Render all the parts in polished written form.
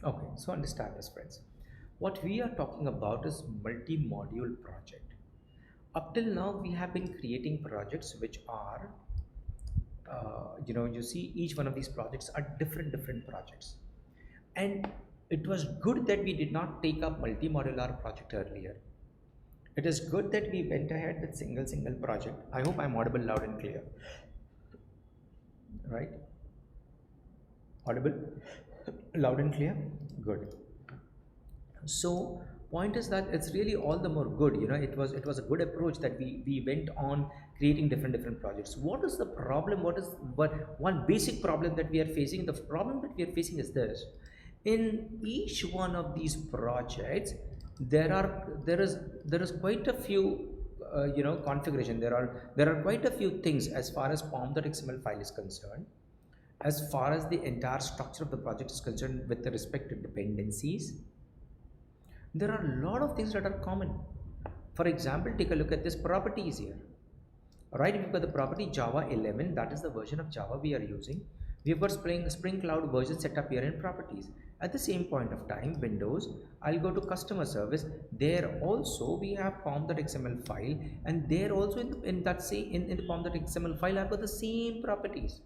Okay, so understand this, friends. What we are talking about is multi-module project. Up till now, we have been creating projects which are, you see, each one of these projects are different projects. And it was good that we did not take up multi-modular project earlier. It is good that we went ahead with single project. I hope I'm audible loud and clear, right? Audible, loud and clear. Good. So point is that it's really all the more good. It was a good approach that we went on creating different projects. What is the problem? What one basic problem that we are facing? The problem that we are facing is this: in each one of these projects, there is quite a few configuration. There are quite a few things as far as pom.xml file is concerned, as far as the entire structure of the project is concerned with respect to dependencies. There are a lot of things that are common. For example, take a look at this properties here. Right, we've got the property Java 11, that is the version of Java we are using. We've got Spring Cloud version set up here in properties. At the same point of time, Windows, I'll go to customer service. There also we have pom.xml file, and there also in the pom.xml file I've got the same properties,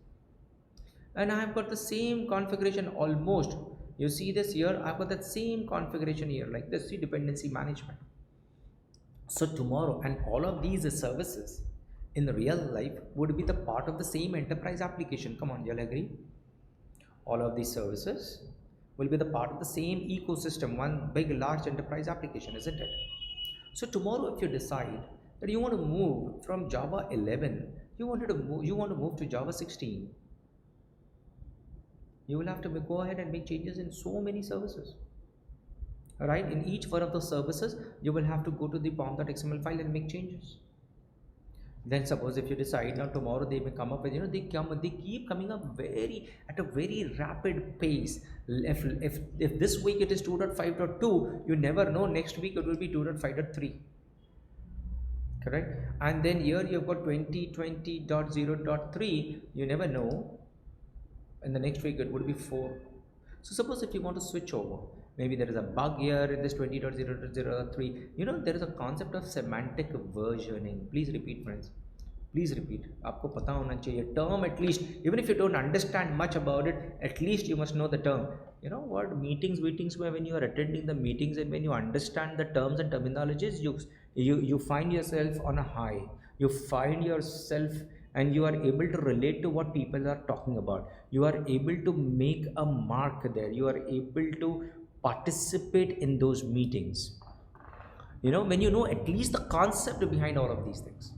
and I've got the same configuration almost. You see this here, I've got that same configuration here, like this. See, dependency management. So tomorrow, and all of these services in the real life would be the part of the same enterprise application. Come on, you'll agree? All of these services will be the part of the same ecosystem, one big large enterprise application, isn't it? So tomorrow, if you decide that you want to move from Java 11, you want to move to Java 16, you will have to go ahead and make changes in so many services. Right, in each one of those services you will have to go to the pom.xml file and make changes. Then suppose if you decide now tomorrow, they may come up with, they keep coming up very at a very rapid pace. If this week it is 2.5.2, you never know, next week it will be 2.5.3, correct? And then here you've got 2020.0.3, you never know, and the next week it would be 4. So suppose if you want to switch over, maybe there is a bug here in this 20.0.0.3. There is a concept of semantic versioning. Please repeat, friends. Please repeat. आपको पता होना चाहिए term, at least. Even if you don't understand much about it, at least you must know the term. You know what, meetings where when you are attending the meetings and when you understand the terms and terminologies, you find yourself on a high. You find yourself, and you are able to relate to what people are talking about. You are able to make a mark there. You are able to participate in those meetings, when you know at least the concept behind all of these things.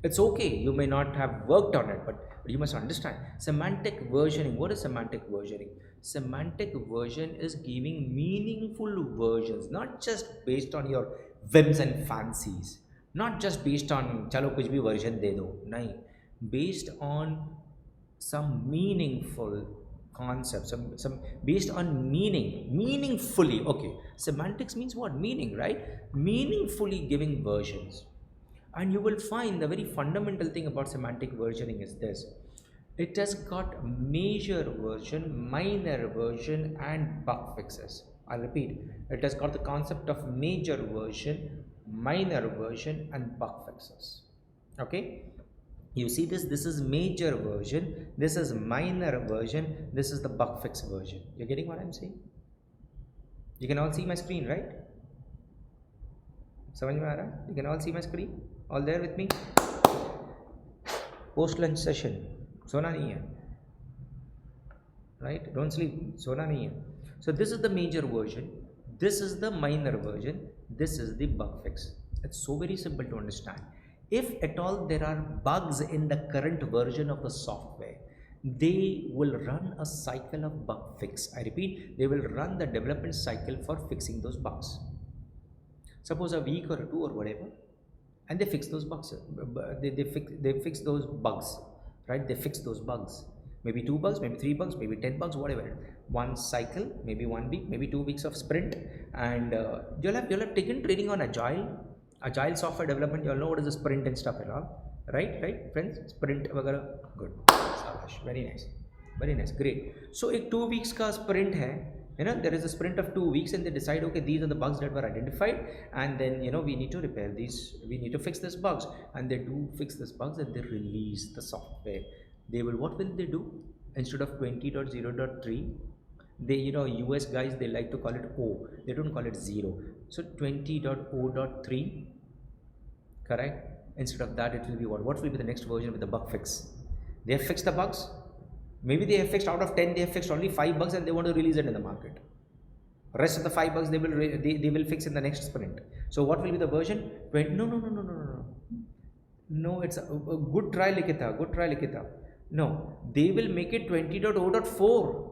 It's okay, you may not have worked on it, but you must understand semantic versioning. What is semantic versioning? Semantic version is giving meaningful versions, not just based on your whims and fancies, not just based on chalo kuch bhi version de do, nahi, based on some meaningful concepts, some based on meaningfully. Okay, semantics means what? Meaning, right? Meaningfully giving versions. And you will find the very fundamental thing about semantic versioning is this: it has got major version, minor version, and bug fixes. I'll repeat, it has got the concept of major version, minor version, and bug fixes. Okay, you see this is major version, this is minor version, this is the bug fix version. You're getting what I'm saying? You can all see my screen, right? समझ में आ रहा? You can all see my screen? All there with me? Post lunch session. सोना नहीं है, right? Don't sleep. सोना नहीं है. So this is the major version, this is the minor version, this is the bug fix. It's so very simple to understand. If at all there are bugs in the current version of the software, they will run a cycle of bug fix. I repeat, they will run the development cycle for fixing those bugs. Suppose a week or 2 or whatever, and they fix those bugs. They fix those bugs, right? They fix those bugs. Maybe 2 bugs, maybe 3 bugs, maybe 10 bugs, whatever. One cycle, maybe 1 week, maybe 2 weeks of sprint, and you'll have taken training on agile software development. You'll know what is a sprint and stuff and all, right, friends? Sprint, वगैरह, good. Very nice, great. So एक 2 weeks का sprint है, There is a sprint of 2 weeks and they decide, okay, these are the bugs that were identified, and then we need to repair these, we need to fix these bugs, and they do fix these bugs and they release the software. What will they do? Instead of 20.0.3, they US guys, they like to call it O, they don't call it 0. So 20.0.3, correct? Instead of that, it will be what will be the next version with the bug fix? They have fixed the bugs. Maybe they have fixed, out of 10 they have fixed only 5 bugs and they want to release it in the market. Rest of the 5 bugs they will fix in the next sprint. So what will be the version? No, it's a good try likita. No, they will make it 20.0.4.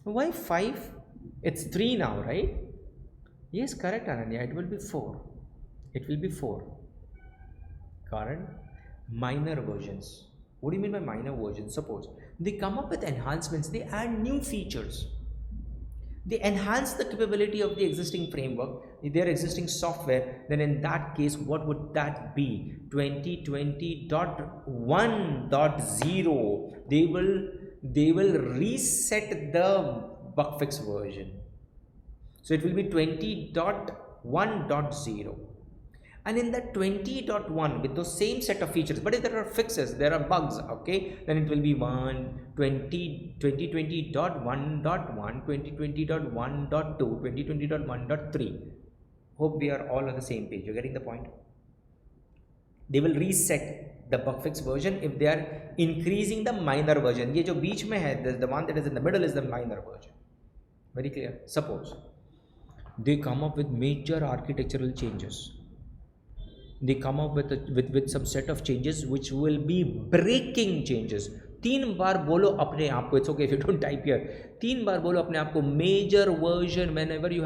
Why 5? It's 3 now, right? Yes, correct, Ananya. It will be 4. It will be 4. Current minor versions. What do you mean by minor versions? Suppose they come up with enhancements, they add new features, they enhance the capability of the existing framework, their existing software. Then in that case, what would that be? 2020.1.0. They will reset the bug fix version. So it will be 20.1.0. And in that 20.1 with those same set of features, but if there are fixes, there are bugs, okay, then it will be 2020.1.1, 2020.1.2, 2020.1.3. Hope we are all on the same page. You're getting the point? They will reset the bug fix version if they are increasing the minor version. Ye jo beech mein hai, the one that is in the middle is the minor version. Very clear? Suppose they come up with major architectural changes. They come up with some set of changes which will be breaking changes. 3 बार बोलो अपने आप को. It's okay if you don't type here. 3 बार बोलो अपने आप को. Major version. Whenever you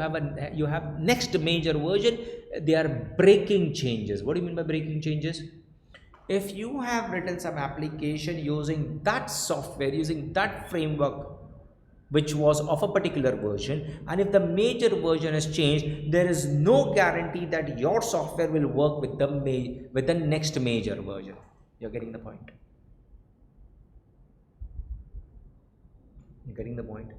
have next major version, they are breaking changes. What do you mean by breaking changes? If you have written some application using that software, using that framework, which was of a particular version, and if the major version has changed, there is no guarantee that your software will work with the next major version. You're getting the point? You're getting the point?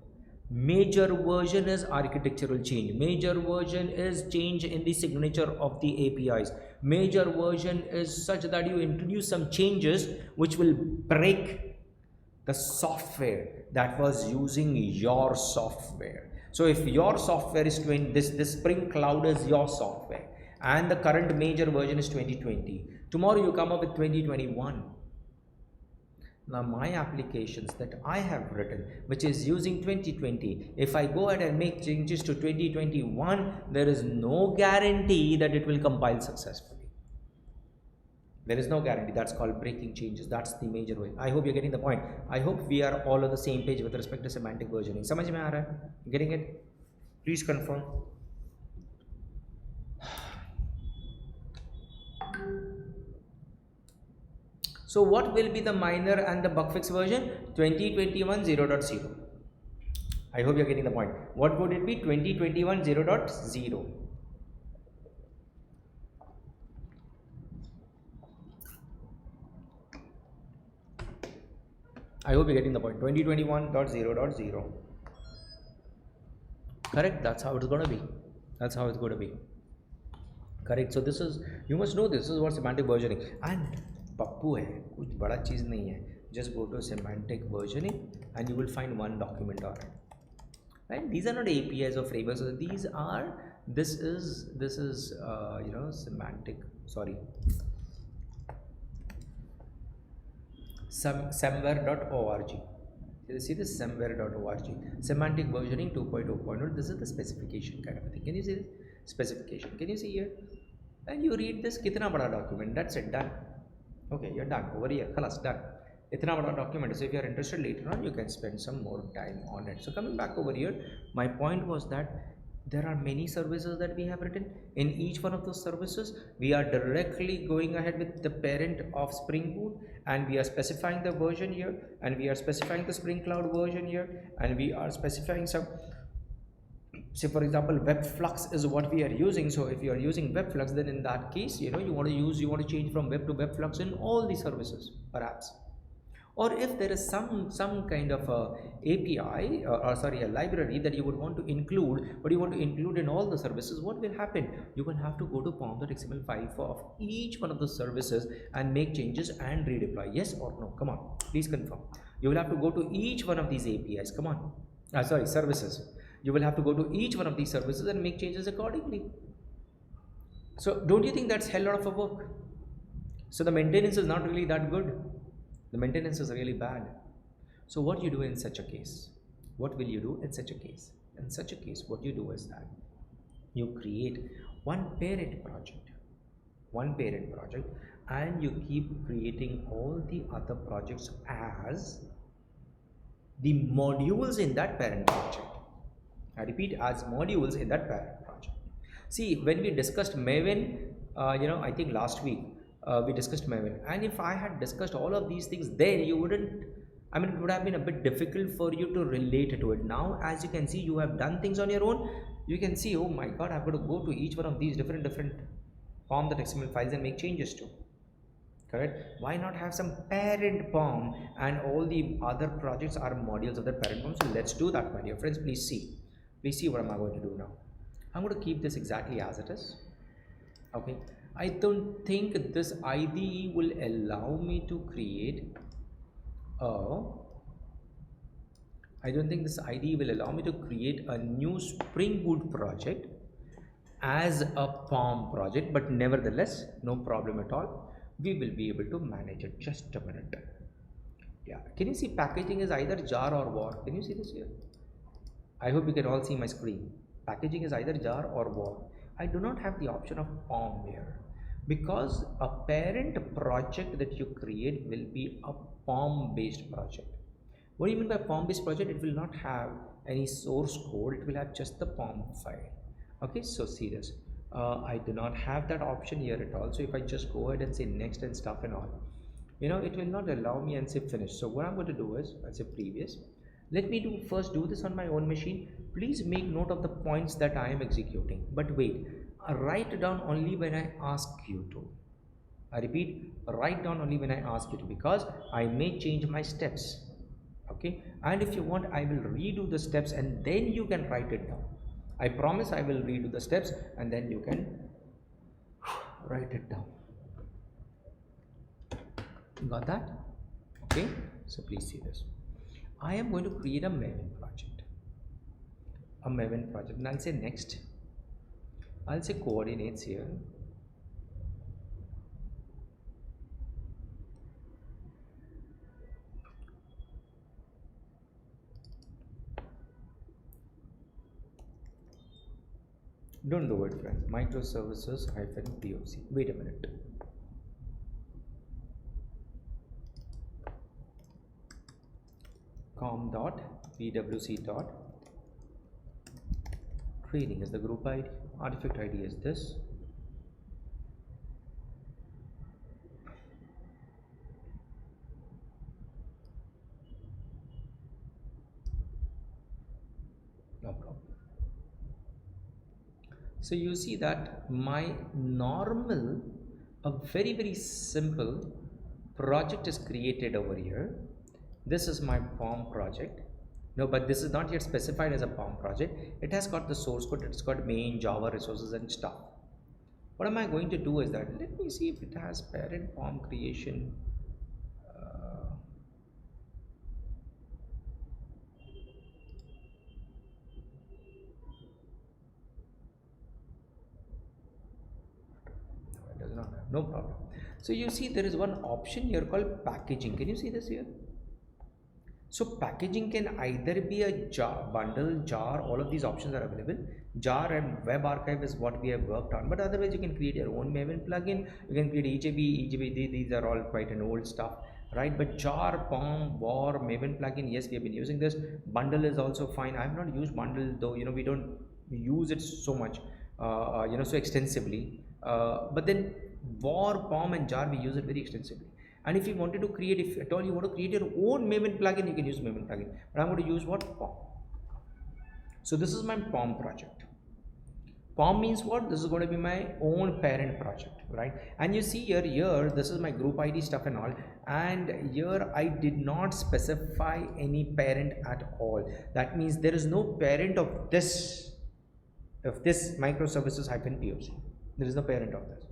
Major version is architectural change. Major version is change in the signature of the APIs. Major version is such that you introduce some changes which will break the software that was using your software. So if your software is this Spring Cloud is your software, and the current major version is 2020, tomorrow you come up with 2021. Now my applications that I have written, which is using 2020, if I go ahead and make changes to 2021, there is no guarantee that it will compile successfully. There is no guarantee. That's called breaking changes. That's the major way. I hope you're getting the point. I hope we are all on the same page with respect to semantic versioning. समझ में आ रहा है? Getting it? Please confirm. So what will be the minor and the bug fix version? 2021 0.0. I hope you're getting the point. What would it be? 2021 0.0. I hope you're getting the point. 2021.0.0. Correct? That's how it's going to be. That's how it's going to be. Correct? So this is, you must know this is what semantic versioning. And Pappu hai, kuch bada cheez nahi hai. Just go to semantic versioning and you will find one document on it. Right? These are not APIs or frameworks. So these are, this is semantic, sorry. Somewhere.org. You see this somewhere.org. Semantic versioning 2.0.0. This is the specification kind of a thing. Can you see this? Specification. Can you see here? And you read this. Kitna bada document. That's it. Done. Okay, you're done. Over here. Khalas, done. Itna bada document. So if you are interested later on, you can spend some more time on it. So coming back over here, my point was that there are many services that we have written. In each one of those services, we are directly going ahead with the parent of Spring Boot, and we are specifying the version here, and we are specifying the Spring Cloud version here, and we are specifying some, say for example, Webflux is what we are using. So if you are using Webflux, then in that case, you want to change from Web to Webflux in all the services perhaps. Or if there is some kind of a API, or sorry, a library that you would want to include, but you want to include in all the services, what will happen? You will have to go to pom.xml file for of each one of the services and make changes and redeploy. Yes or no? Come on, please confirm. You will have to go to each one of these APIs. Come on, sorry, services. You will have to go to each one of these services and make changes accordingly. So don't you think that's hell lot of a work? So the maintenance is not really that good. The maintenance is really bad. So what you do in such a case? What will you do in such a case? In such a case, what you do is that you create one parent project, and you keep creating all the other projects as the modules in that parent project. I repeat, as modules in that parent project. See, when we discussed Maven, I think last week, we discussed Maven, and if I had discussed all of these things, then you wouldn't, I mean, it would have been a bit difficult for you to relate to it. Now, as you can see, you have done things on your own. You can see, oh my God, I've got to go to each one of these different pom.xml files and make changes to. Correct? Why not have some parent pom and all the other projects are modules of that parent pom? So let's do that, my dear friends. Please see. Please see what am I going to do now. I'm going to keep this exactly as it is. Okay. I don't think this IDE will allow me to create a new Spring Boot project as a POM project, but nevertheless, no problem at all. We will be able to manage it. Just a minute. Yeah, can you see packaging is either jar or war? Can you see this here? I hope you can all see my screen. Packaging is either jar or war. I do not have the option of POM here because a parent project that you create will be a POM based project. What do you mean by POM based project? It will not have any source code. It will have just the POM file. Okay, so see this. I do not have that option here at all. So if I just go ahead and say next and stuff and all, it will not allow me and say finish. So what I'm going to do is, I'll say previous. Let me first do this on my own machine. Please make note of the points that I am executing. But wait, write down only when I ask you to. I repeat, write down only when I ask you to, because I may change my steps. Okay, and if you want, I will redo the steps and then you can write it down. I promise I will redo the steps and then you can write it down. Got that? Okay, so please see this. I am going to create a Maven project. And I'll say next. I'll say coordinates here. Don't do it, friends. Microservices -POC. Wait a minute. com.pwc.training is the group ID. Artifact ID is this. No problem. So you see that my normal, a very simple project is created over here. This is my POM project. No, but this is not yet specified as a POM project. It has got the source code, it's got main Java resources and stuff. What am I going to do is that, let me see if it has parent POM creation. No, it does not have, no problem. So you see there is one option here called packaging. Can you see this here? So packaging can either be a jar, bundle, jar, all of these options are available. Jar and web archive is what we have worked on, but otherwise you can create your own Maven plugin. You can create EJB, these are all quite an old stuff, right? But jar, POM, war, Maven plugin, yes, we have been using this. Bundle is also fine. I have not used bundle though, we don't use it so much, so extensively. But then war, POM and jar, we use it very extensively. And if you wanted to create, if at all you want to create your own Maven plugin, you can use Maven plugin. But I'm going to use what? POM. So this is my POM project. POM means what? This is going to be my own parent project, right? And you see here, this is my group ID stuff and all. And here I did not specify any parent at all. That means there is no parent of this microservices hyphen POC. There is no parent of this.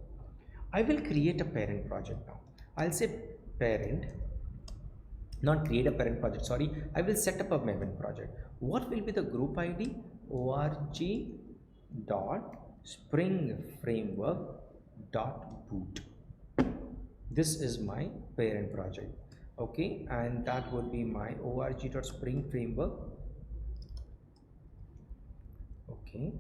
I will create a parent project now. I'll say parent, not create a parent project, sorry. I will set up a Maven project. What will be the group ID? org dot spring framework dot boot. This is my parent project, okay, and that would be my org dot spring framework, okay.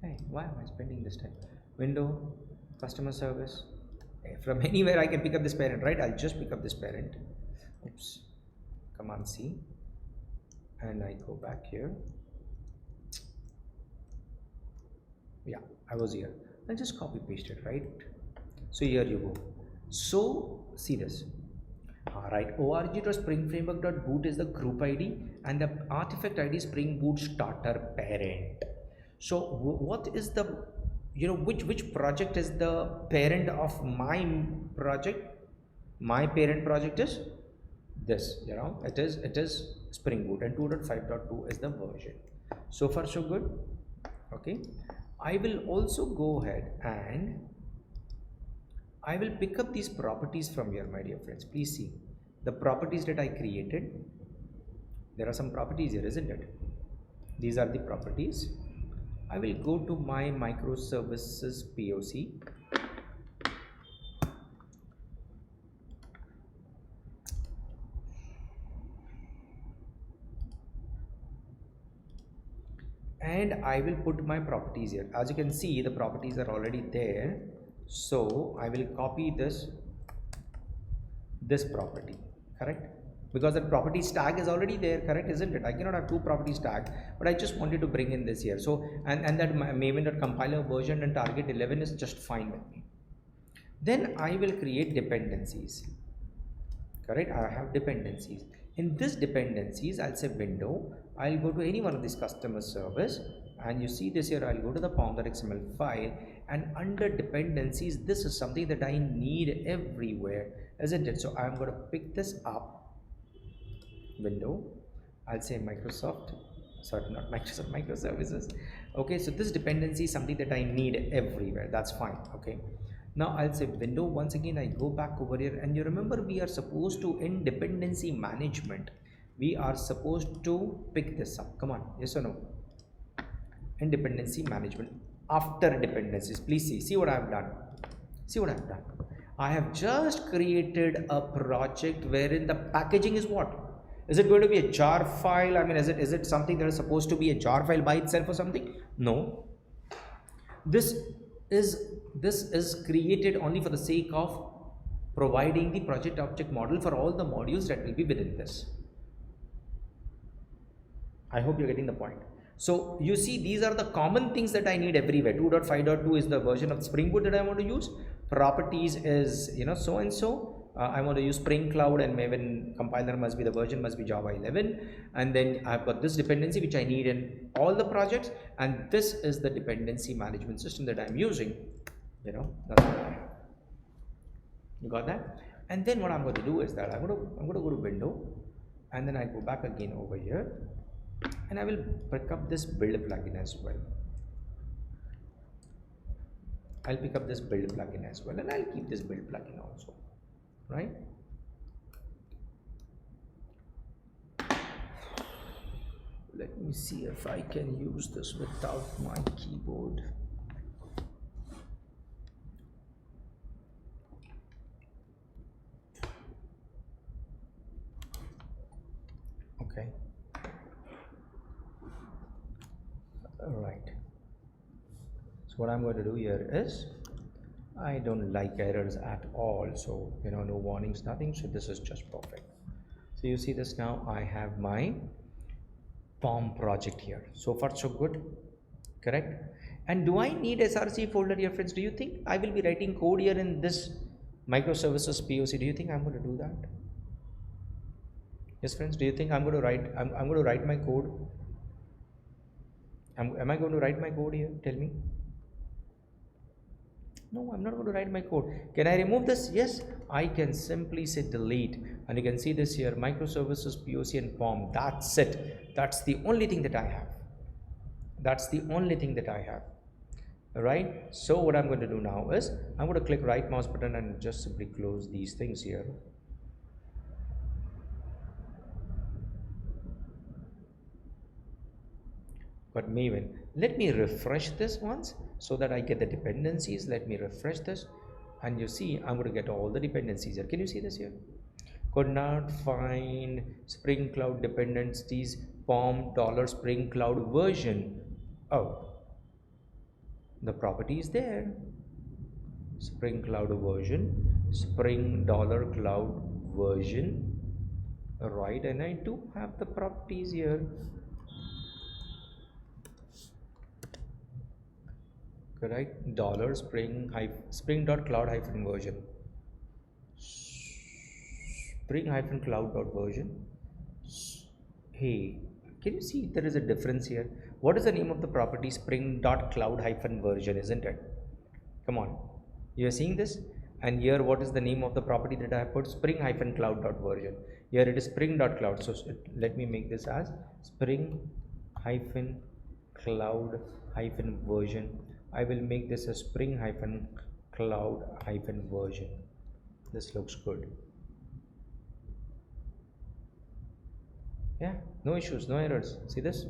Hey, why am I spending this time? Window, customer service. From anywhere I can pick up this parent, right? I'll just pick up this parent. Oops. Command C. And I go back here. Yeah, I was here. I'll just copy paste it, right? So here you go. So see this. Alright, org.spring framework.boot is the group ID and the artifact ID spring boot starter parent. So what is the, which project is the parent of my project? My parent project is this, it is spring boot, and 2.5.2 is the version. So far so good, okay. I will also go ahead and I will pick up these properties from here, my dear friends. Please see the properties that I created. There are some properties here, isn't it? These are the properties. I will go to my microservices POC. And I will put my properties here. As you can see, the properties are already there. So I will copy this property, correct? Because the properties tag is already there, correct, isn't it? I cannot have two properties tag, but I just wanted to bring in this here. So and that Maven.compiler version and target 11 is just fine with me. Then I will create dependencies, correct? I have dependencies. In this dependencies, I'll say window. I'll go to any one of these customer service, and you see this here. I'll go to the pom.xml file, and under dependencies, this is something that I need everywhere, isn't it? So I'm going to pick this up. Window, I'll say Microsoft, sorry, not Microsoft, microservices. Okay, so this dependency is something that I need everywhere. That's fine. Okay, now I'll say window. Once again, I go back over here, and you remember we are supposed to, in dependency management, we are supposed to pick this up. Come on, yes or no? In dependency management, after dependencies, please see what I've done. See what I've done. I have just created a project wherein the packaging is what? Is it going to be a jar file? I mean, is it something that is supposed to be a jar file by itself or something? No. This is created only for the sake of providing the project object model for all the modules that will be within this. I hope you're getting the point. So you see, these are the common things that I need everywhere. 2.5.2 is the version of Spring Boot that I want to use. Properties is, so and so. I want to use Spring Cloud, and Maven compiler must be, the version must be Java 11. And then I've got this dependency which I need in all the projects, and this is the dependency management system that I'm using. That's what you got that. And then what I'm going to do is that I'm going to go to window, and then I go back again over here, and I will pick up this build plugin as well. I'll pick up this build plugin as well, and I'll keep this build plugin also, right? Let me see if I can use this without my keyboard. Okay. All right. So what I'm going to do here is, I don't like errors at all, so no warnings, nothing, so this is just perfect. So you see this now, I have my POM project here. So far so good, correct? And do I need src folder here, friends? Do you think I will be writing code here in this Microservices POC. Do you think I'm going to do that? Yes, friends. Do you think I'm going to write? I'm going to write my code. Am I going to write my code here? Tell me. No, I'm not going to write my code. Can I remove this? Yes, I can simply say delete, and you can see this here, microservices, POC, and POM. That's it. That's the only thing that I have. That's the only thing that I have. All right. So what I'm going to do now is I'm going to click right mouse button and just simply close these things here. But Maven, let me refresh this once so that I get the dependencies. Let me refresh this, and you see I'm going to get all the dependencies here. Can you see this here? Could not find Spring Cloud dependencies POM $Spring Cloud version. Oh, the property is there. Spring Cloud version, Spring $Cloud version, right? And I do have the properties here. Correct. Spring.cloud version, Spring-cloud version. Hey, can you see there is a difference here? What is the name of the property? Spring.cloud version, isn't it? Come on, you are seeing this? And here, what is the name of the property that I have put? Spring-cloud version. Here it is spring.cloud. So let me make this as Spring-cloud version. I will make this a Spring-cloud version. This looks good. Yeah, no issues, no errors. See this?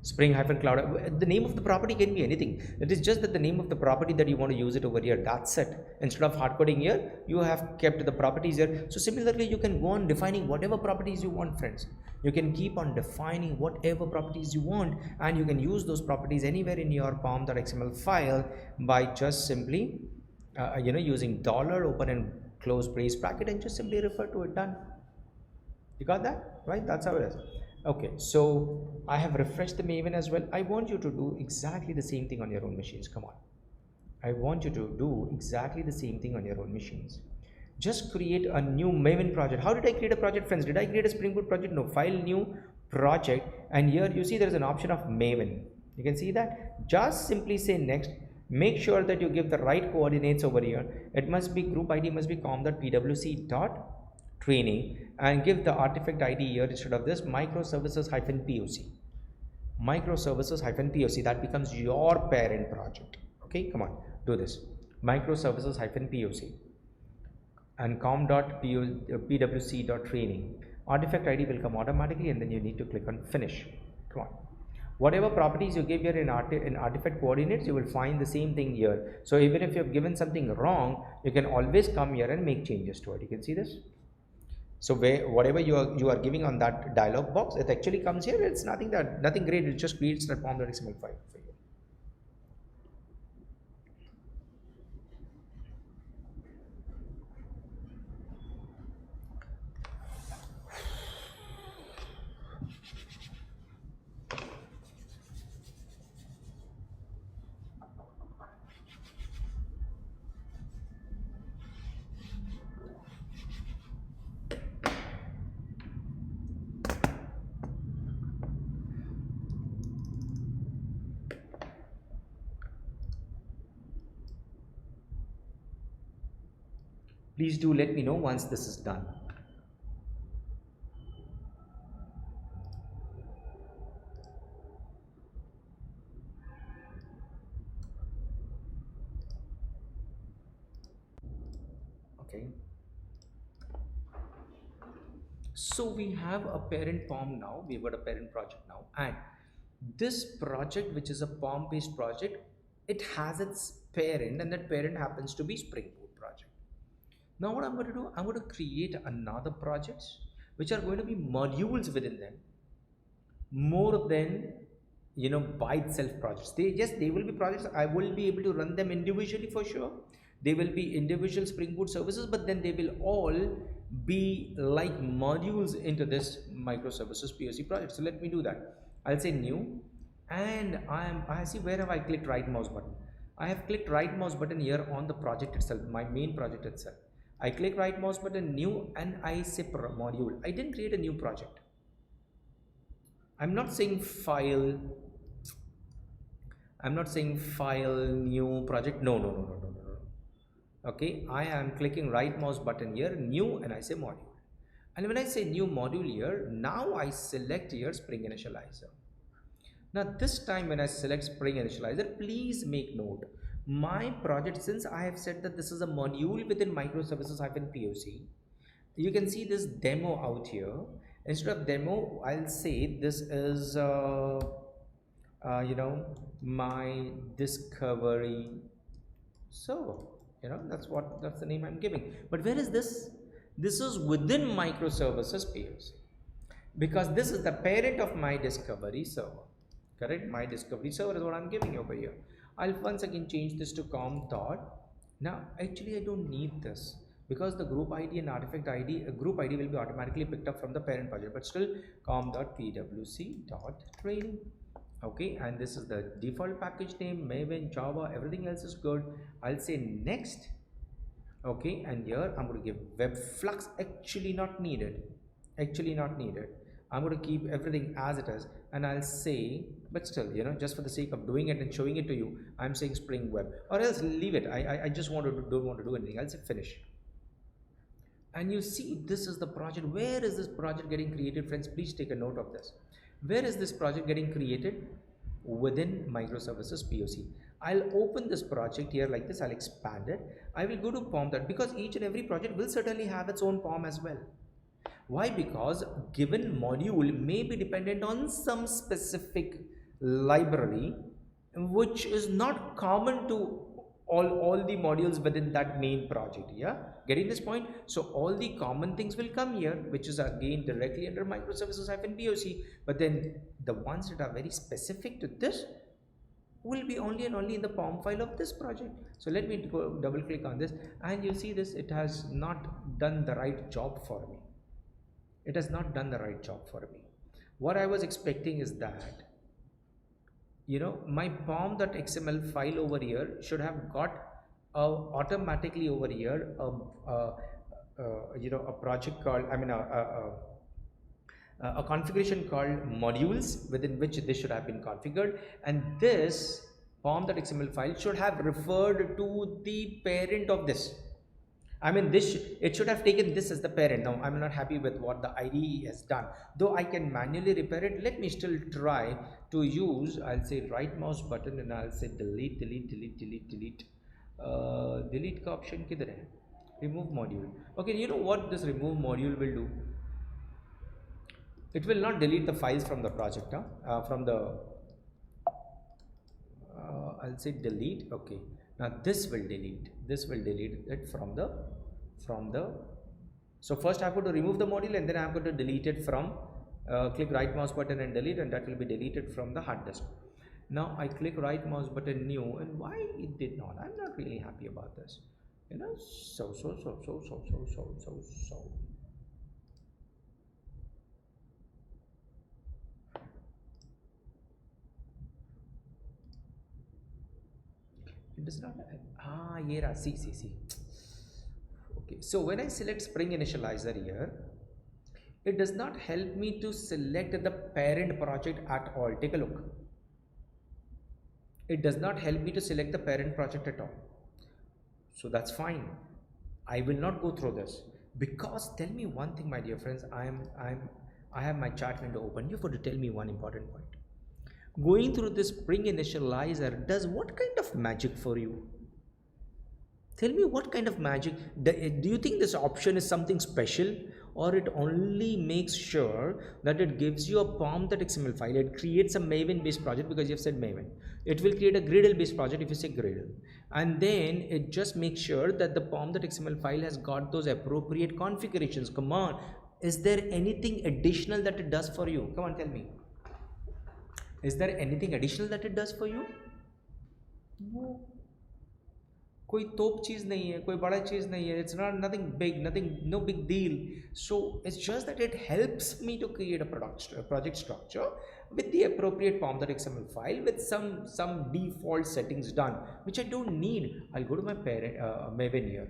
Spring-cloud. The name of the property can be anything. It is just that the name of the property that you want to use it over here. That's it. Instead of hard coding here, you have kept the properties here. So similarly, you can go on defining whatever properties you want, friends. You can keep on defining whatever properties you want, and you can use those properties anywhere in your pom.xml file by just simply, using dollar open and close brace bracket and just simply refer to it. Done. You got that? Right? That's how it is. Okay, so I have refreshed the Maven as well. I want you to do exactly the same thing on your own machines. Come on. I want you to do exactly the same thing on your own machines. Just create a new Maven project. How did I create a project, friends? Did I create a Spring Boot project? No. File, new project, and here you see there is an option of Maven. You can see that. Just simply say next. Make sure that you give the right coordinates over here. It must be group ID must be com.pwc.training, and give the artifact ID here instead of this microservices-poc. Microservices-poc, that becomes your parent project. Okay, come on, do this. Microservices-poc and com.pwc.training. Artifact ID will come automatically, and then you need to click on finish. Come on. Whatever properties you give here in artifact coordinates, you will find the same thing here. So even if you have given something wrong, you can always come here and make changes to it. You can see this. So whatever you are giving on that dialog box, it actually comes here. It's nothing great. It just creates that pom.xml file for you. Please do let me know once this is done. Okay. So we have a parent POM now. We've got a parent project now, and this project, which is a POM based project, it has its parent, and that parent happens to be Spring Boot project. Now what I'm going to do, I'm going to create another projects which are going to be modules within them, more than by itself projects. They will be projects. I will be able to run them individually for sure. They will be individual Spring Boot services, but then they will all be like modules into this microservices POC project. So let me do that. I'll say new, and I see where have I clicked right mouse button. I have clicked right mouse button here on the project itself, my main project itself. I click right mouse button, new, and I say module. I didn't create a new project. I'm not saying file. I'm not saying file, new project. No, no, no, no, no, no, no. Okay, I am clicking right mouse button here, new, and I say module. And when I say new module here, now I select here Spring Initializer. Now this time when I select Spring Initializer, please make note, my project, since I have said that this is a module within microservices-POC, you can see this demo out here. Instead of demo, I'll say this is my discovery. So that's the name I'm giving. But where is this? This is within microservices-POC, because this is the parent of my discovery server. Correct? My discovery server is what I'm giving over here. I'll once again change this to com dot. Now actually I don't need this, because the group ID and artifact ID, group ID will be automatically picked up from the parent project, but still com.pwc.training. Okay, and this is the default package name, Maven, Java, everything else is good. I'll say next. Okay, and here I'm going to give web flux, actually not needed. I'm going to keep everything as it is, and I'll say, but still, just for the sake of doing it and showing it to you, I'm saying Spring Web, or else leave it. I just don't want to do anything. I'll say finish. And you see, this is the project. Where is this project getting created, friends? Please take a note of this. Where is this project getting created? Within microservices POC. I'll open this project here like this. I'll expand it. I will go to POM that, because each and every project will certainly have its own POM as well. Why? Because given module may be dependent on some specific library, which is not common to all the modules within that main project. Yeah, getting this point? So all the common things will come here, which is again directly under microservices-POC, but then the ones that are very specific to this will be only and only in the POM file of this project. So let me go double click on this, and you see this, it has not done the right job for me. It has not done the right job for me. What I was expecting is that my pom.xml file over here should have got automatically over here a project called, a configuration called modules, within which this should have been configured, and this pom.xml file should have referred to the parent of this. It should have taken this as the parent. Now I'm not happy with what the IDE has done, though I can manually repair it. Let me still try to use, I'll say right mouse button, and I'll say delete. Delete ka option kidhar hai? Remove module. Okay, you know what this remove module will do? It will not delete the files from the project, I'll say delete. Okay, now this will delete it from the so first I have to remove the module, and then I have to delete it from click right mouse button and delete, and that will be deleted from the hard disk. Now I click right mouse button new, and why it did not, I'm not really happy about this, so it does not see. Okay, so when I select Spring Initializer here, it does not help me to select the parent project at all. Take a look. It does not help me to select the parent project at all. So that's fine. I will not go through this, because tell me one thing, my dear friends. I have my chat window open. You have to tell me one important point. Going through this Spring Initializer does what kind of magic for you? Tell me what kind of magic. Do you think this option is something special, or it only makes sure that it gives you a pom.xml file? It creates a Maven based project, because you have said Maven. It will create a Gradle based project if you say Gradle, and then it just makes sure that the pom.xml file has got those appropriate configurations. Come on, is there anything additional that it does for you? Come on, tell me. Is there anything additional that it does for you? No. कोई तोप चीज़ नहीं है, कोई बड़ा चीज़ नहीं है. It's not nothing big, no big deal. So it's just that it helps me to create a project structure with the appropriate pom.xml file with some default settings done, which I don't need. I'll go to my parent Maven here,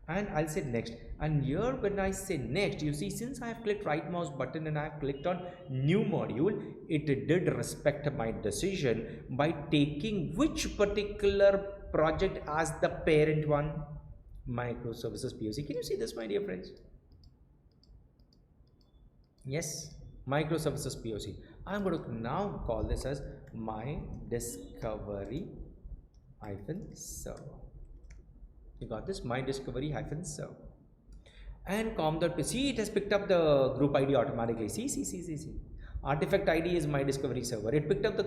and I'll say next. And here when I say next, you see, since I have clicked right mouse button and I have clicked on new module, it did respect my decision by taking which particular project as the parent one, microservices POC. Can you see this, my dear friends? Yes, microservices POC. I'm going to now call this as my discovery hyphen server. You got this, my discovery hyphen server. And com.see, it has picked up the group ID automatically. See. Artifact ID is my discovery server. It picked up the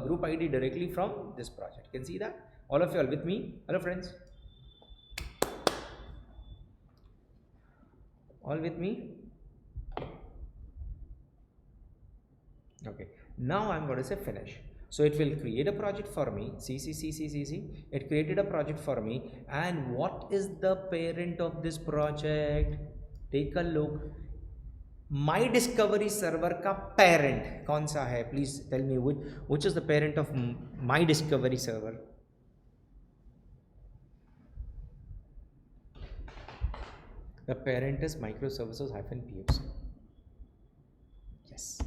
group ID directly from this project. Can see that? All of you are with me? Hello friends. All with me? Okay. Now I'm going to say finish. So it will create a project for me. See. It created a project for me. And what is the parent of this project? Take a look. My discovery server का parent कौन सा है? Please tell me which is the parent of my discovery server. The parent is microservices-poc. Yes.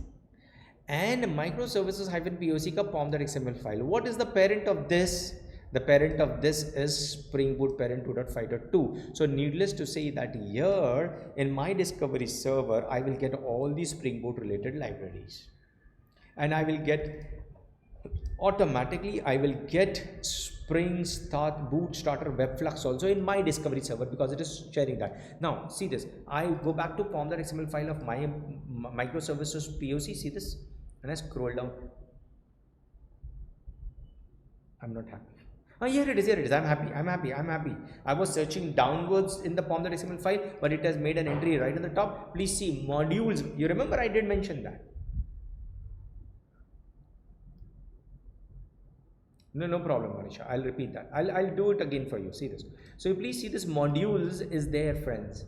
And microservices-poc का pom.xml file. What is the parent of this? The parent of this is Spring Boot parent 2.5.2. So needless to say that here in my discovery server, I will get all these Spring Boot related libraries. And I will get automatically, I will get Spring Boot Starter Webflux also in my discovery server because it is sharing that. Now see this, I go back to pom.xml file of my microservices POC. See this, and I scroll down. I'm not happy. Oh, here it is. I'm happy. I was searching downwards in the pom.xml file, but it has made an entry right at the top. Please see modules. You remember I did mention that. No problem, Manisha. I'll repeat that. I'll do it again for you. See this. So you please see this modules is there, friends.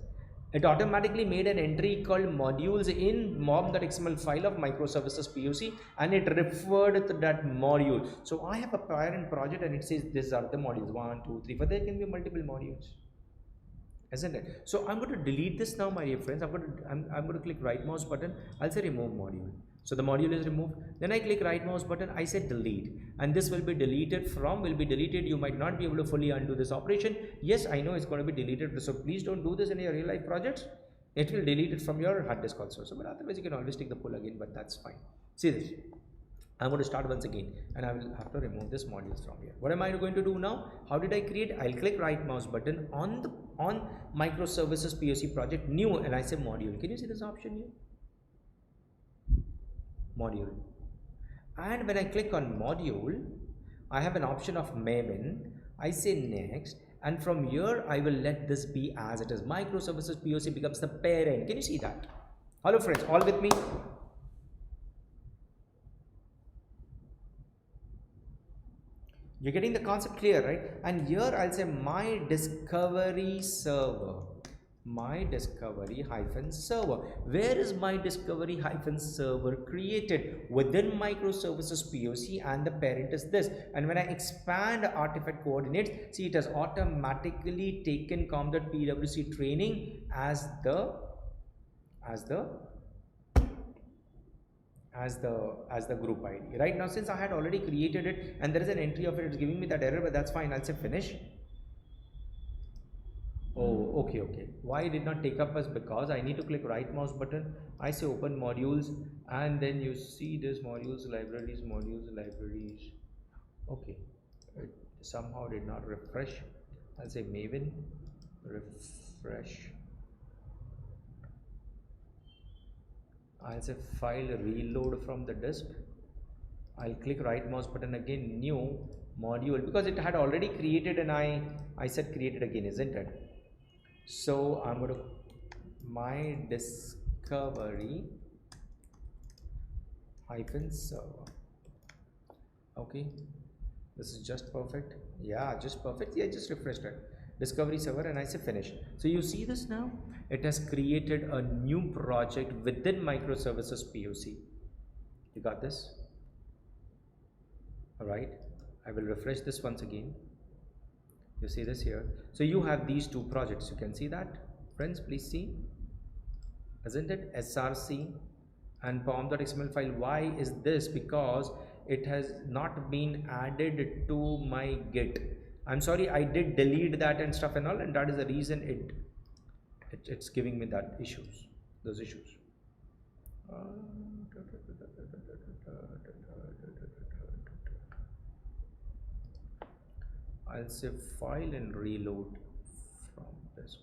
It automatically made an entry called modules in mob.xml file of microservices POC, and it referred to that module. So I have a parent project and it says these are the modules 1, 2, 3, but there can be multiple modules, isn't it? So I'm going to delete this now, my dear friends. I'm going to click right mouse button. I'll say remove module. So the module is removed. Then I click right mouse button. I say delete, and this will be deleted from You might not be able to fully undo this operation. Yes, I know it's going to be deleted. So please don't do this in your real life projects. It will delete it from your hard disk also. So, but otherwise you can always take the pull again, but that's fine. See this. I'm going to start once again, and I will have to remove this modules from here. What am I going to do now? How did I create? I'll click right mouse button on microservices POC project new, and I say module. Can you see this option here? Module. And when I click on module, I have an option of Maven. I say next, and from here I will let this be as it is. Microservices POC becomes the parent. Can you see that? Hello friends, all with me? You're getting the concept clear, right? And here I'll say my discovery server. My discovery hyphen server. Where is my discovery hyphen server created? Within microservices POC, and the parent is this. And when I expand artifact coordinates, see, it has automatically taken com.pwc training as the group ID. Right now, since I had already created it and there is an entry of it, it's giving me that error, but that's fine. I'll say finish. Oh, okay. Why it did not take up is because I need to click right mouse button. I say open modules, and then you see this modules, libraries. Okay, it somehow did not refresh. I'll say Maven refresh. I'll say file reload from the disk. I'll click right mouse button again, new module, because it had already created, and I said created again, isn't it? So I'm going to my discovery hyphen server. Okay, this is just perfect. Yeah, just perfect. Yeah, just refreshed it. Discovery server, and I say finish. So you see this now, it has created a new project within microservices POC. You got this? All right, I will refresh this once again. You see this here. So you have these two projects. You can see that, friends. Please see, isn't it? src and pom.xml file. Why is this? Because it has not been added to my Git. I'm sorry, I did delete that and stuff and all, and that is the reason it's giving me that issues, those issues. I'll say file and reload from disk.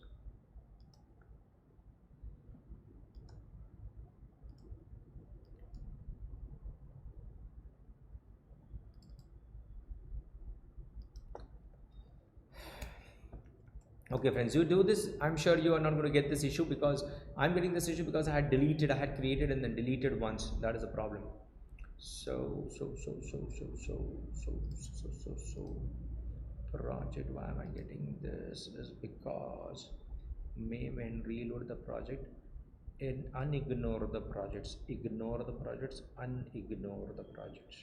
Okay, friends, you do this. I'm sure you are not going to get this issue, because I'm getting this issue because I had created and then deleted once. That is a problem. So project, why am I getting this? Is because Maven reload the project and unignore the projects, ignore the projects, unignore the projects.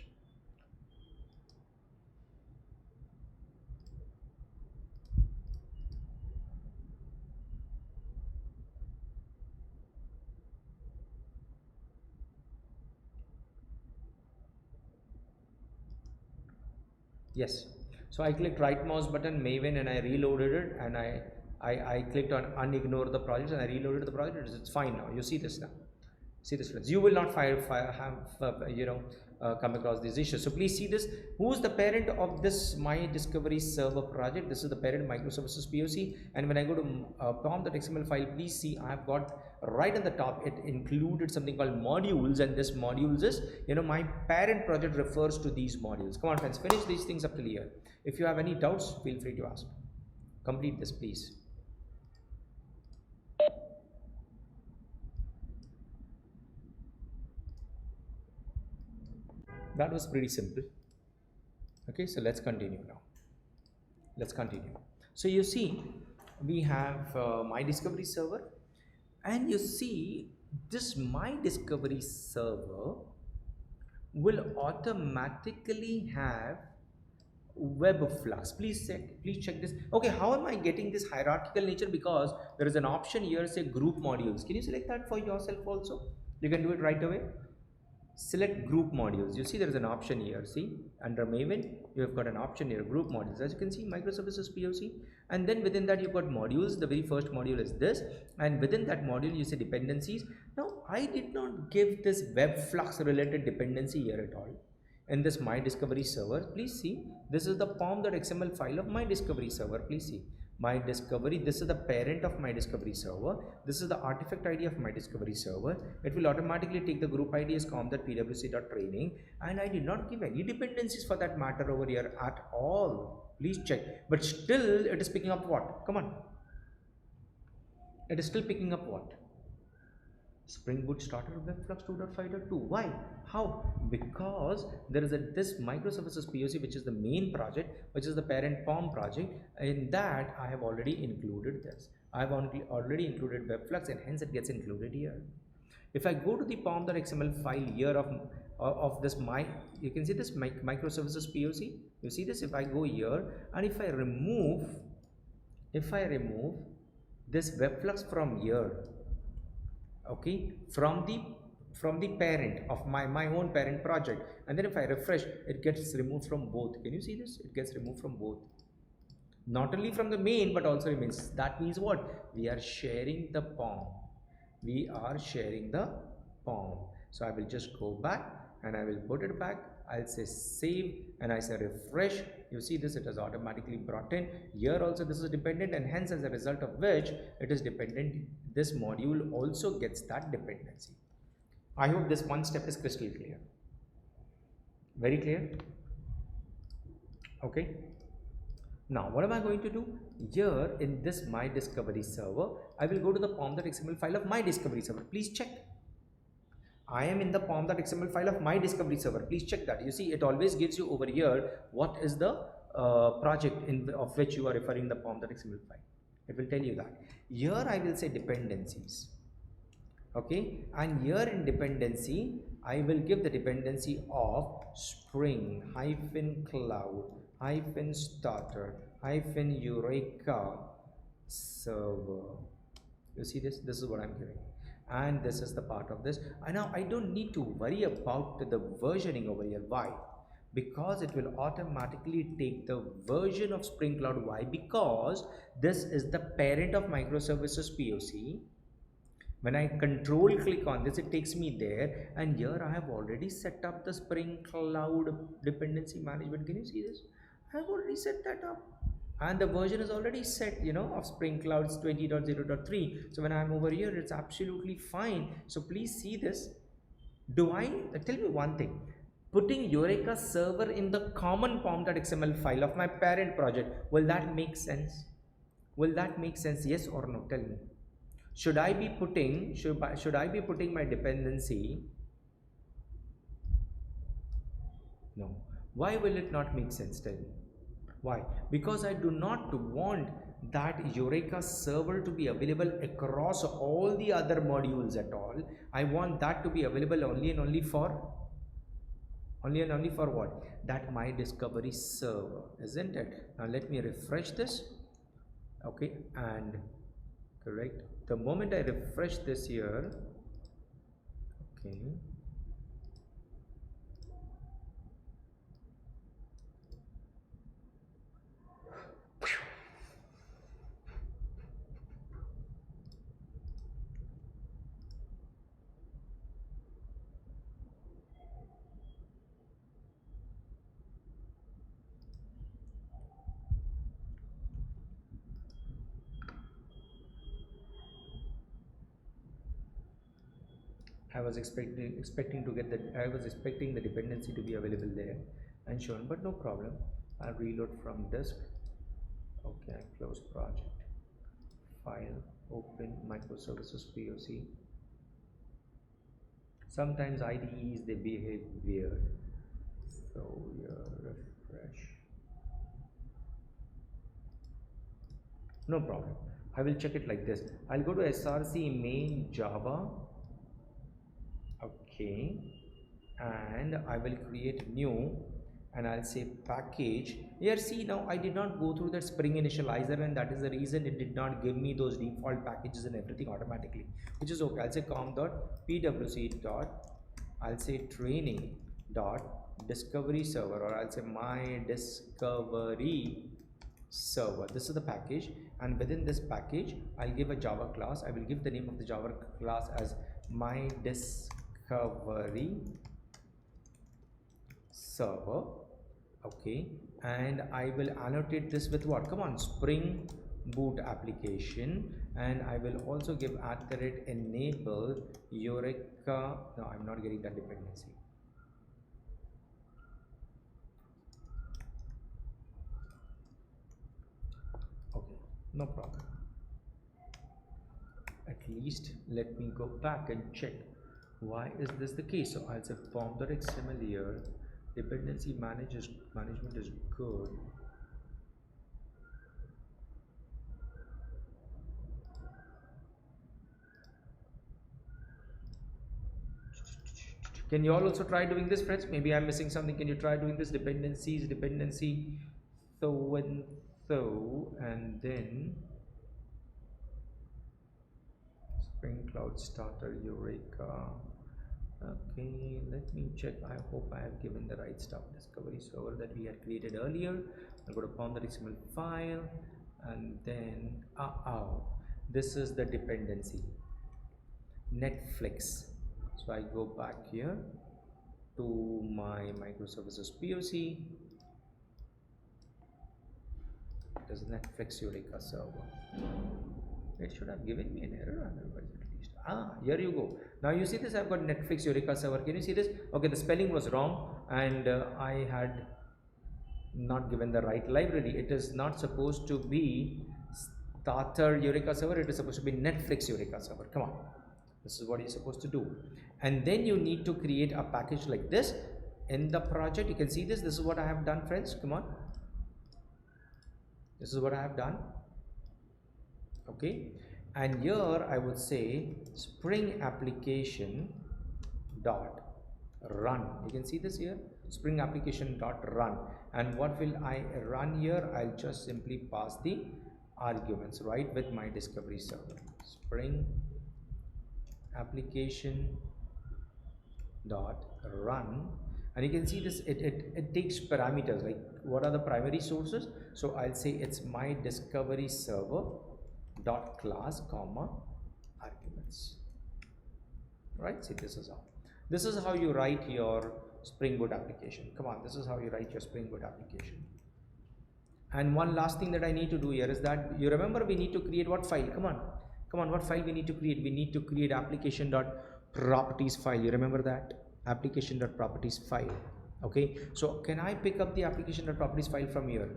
Yes. So I clicked right mouse button Maven and I reloaded it, and I clicked on unignore the project and I reloaded the project. It's fine now. You see this now. See this, friends. You will not come across these issues. So please see this. Who's the parent of this My Discovery Server project? This is the parent microservices POC. And when I go to pom.xml file, please see I have got right at the top. It included something called modules, and this modules is my parent project refers to these modules. Come on, friends, finish these things up till here. If you have any doubts, feel free to ask. Complete this, please. That was pretty simple. Okay, so let's continue now. Let's continue. So you see, we have My Discovery Server, and you see this My Discovery Server will automatically have web flux. Please check this. Okay, how am I getting this hierarchical nature? Because there is an option here, say group modules. Can you select that for yourself also? You can do it right away. Select group modules. You see there is an option here. See, under Maven you have got an option here, group modules. As you can see, microservices POC, and then within that you've got modules. The very first module is this, and within that module you see dependencies. Now I did not give this web flux related dependency here at all in this My Discovery Server. Please see, this is the pom.xml file of My Discovery Server. Please see, My Discovery, this is the parent of My Discovery Server. This is the artifact ID of My Discovery Server. It will automatically take the group ID as com.pwc.training, and I did not give any dependencies for that matter over here at all. Please check. But still it is picking up what? Come on. It is still picking up what? Spring Boot Starter Webflux 2.5.2. Why? How? Because there is this microservices POC, which is the main project, which is the parent POM project. In that I have already included this. I have already included Webflux, and hence it gets included here. If I go to the pom.xml file here of this you can see this microservices POC. You see this. If I go here and if I remove this Webflux from here, okay, from the parent of my own parent project, and then if I refresh, it gets removed from both. Can you see this? It gets removed from both, not only from the main but also remains. That means what? We are sharing the POM. So I will just go back and I will put it back. I'll say save and I say refresh. You see this, it has automatically brought in here. Also this is dependent, and hence as a result of which it is dependent, this module also gets that dependency. I hope this one step is crystal clear. Very clear? Okay. Now what am I going to do? Here in this My Discovery Server, I will go to the pom.xml file of My Discovery Server. Please check. I am in the pom.xml file of My Discovery Server. Please check that. You see, it always gives you over here what is the project of which you are referring the pom.xml file. It will tell you that. Here I will say dependencies. Okay, and here in dependency I will give the dependency of spring hyphen cloud hyphen starter hyphen eureka server. You see this? This is what I'm giving. And this is the part of this. And now I don't need to worry about the versioning over here. Why? Because it will automatically take the version of Spring Cloud. Why? Because this is the parent of microservices POC. When I control click on this, it takes me there, and here I have already set up the Spring Cloud dependency management. Can you see this? I have already set that up, and the version is already set, you know, of Spring Clouds 20.0.3. So when I'm over here, it's absolutely fine. So please see this. Do I tell me one thing? Putting Eureka server in the common pom.xml file of my parent project, will that make sense? Will that make sense? Yes or no? Tell me. Should I be putting my dependency? No. Why will it not make sense? Tell me. Why? Because I do not want that Eureka server to be available across all the other modules at all. I want that to be available only and only for what? That my discovery server, isn't it? Now let me refresh this. Okay, and correct. The moment I refresh this here, okay, I was expecting to get that. I was expecting the dependency to be available there and shown, but no problem. I'll reload from disk. Okay, close project, file, open microservices POC. Sometimes IDEs, they behave weird. So refresh. No problem. I will check it like this. I'll go to src main java. Okay, and I will create new, and I'll say package. Here see, now I did not go through that Spring initializer, and that is the reason it did not give me those default packages and everything automatically, which is okay. I'll say com.pwc dot, I'll say training dot discovery server, or I'll say my discovery server. This is the package, and within this package I'll give a Java class. I will give the name of the Java class as my discovery server. Okay, and I will annotate this with what? Come on, Spring Boot application, and I will also give @enable Eureka. No, I'm not getting that dependency. Okay, no problem. At least let me go back and check why is this the case. So I'll say pom.xml here, dependency management is good. Can you all also try doing this, friends? Maybe I'm missing something. Can you try doing this? Dependencies, dependency, so and so, and then Spring Cloud Starter, Eureka. Okay, let me check. I hope I have given the right stuff. Discovery server that we had created earlier. I'll go to pom.xml file, and then this is the dependency, Netflix. So I go back here to my microservices POC. It is Netflix Eureka server. It should have given me an error otherwise, at least. Here you go. Now you see this, I've got Netflix Eureka server. Can you see this? Okay, the spelling was wrong, and I had not given the right library. It is not supposed to be Starter Eureka server. It is supposed to be Netflix Eureka server. Come on. This is what you're supposed to do. And then you need to create a package like this in the project. You can see this. This is what I have done, friends. Come on. This is what I have done. Okay, and here I would say Spring application dot run. You can see this here, spring application dot run. And what will I run here? I'll just simply pass the arguments, right, with my discovery server. Spring application dot run, and you can see this, it takes parameters like what are the primary sources. So I'll say it's my discovery server dot class comma arguments, right? See, this is how you write your Spring Boot application. Come on, this is how you write your Spring Boot application. And one last thing that I need to do here is that you remember we need to create what file? Come on, what file we need to create? We need to create application.properties file. You remember that? Application.properties file. Okay, so can I pick up the application.properties file from here?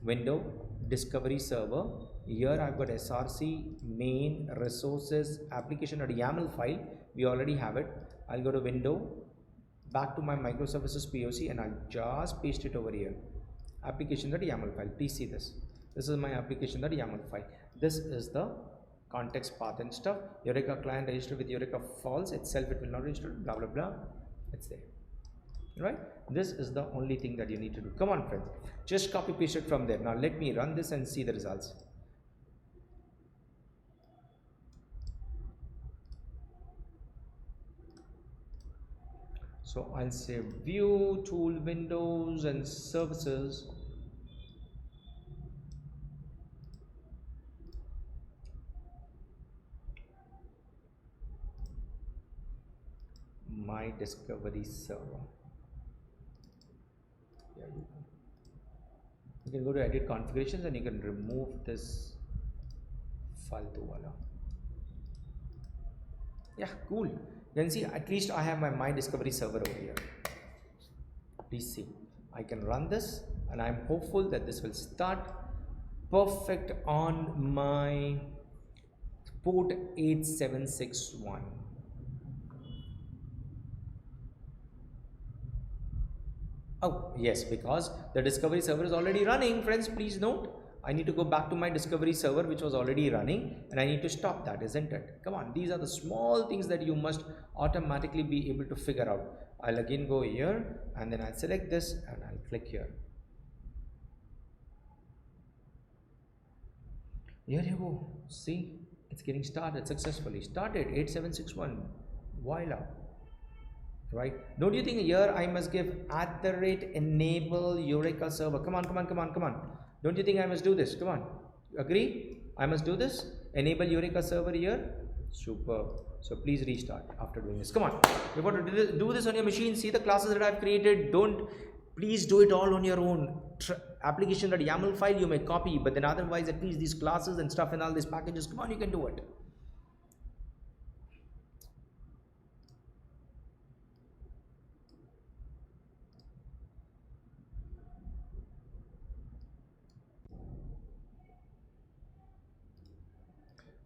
Window, discovery server. Here I've got src main resources application.yaml file. We already have it. I'll go to window, back to my microservices POC, and I'll just paste it over here. Application.yaml file. Please see this. This is my application.yaml file. This is the context path and stuff. Eureka client registered with Eureka false itself, it will not register, blah blah blah. It's there, right? This is the only thing that you need to do. Come on, friends, just copy paste it from there. Now let me run this and see the results. So I'll say view, tool, windows, and services. My discovery server. There you go. You can go to edit configurations and you can remove this faltu wala. Yeah, cool. You can see at least I have my discovery server over here. Please see, I can run this and I'm hopeful that this will start perfect on my port 8761. Oh yes, because the discovery server is already running. Friends, please note, I need to go back to my discovery server which was already running, and I need to stop that, isn't it? Come on, these are the small things that you must automatically be able to figure out. I'll again go here and then I'll select this and I'll click here. Here you go. See, it's getting started successfully. Started 8761. Voila. Right? Don't you think here I must give @enable Eureka server? Come on. Don't you think I must do this? Come on. Agree? I must do this. Enable Eureka server here. Superb. So please restart after doing this. Come on. You've got to do this on your machine. See the classes that I've created. Please do it all on your own. Application.yaml file you may copy, but then otherwise at least these classes and stuff and all these packages, come on, you can do it.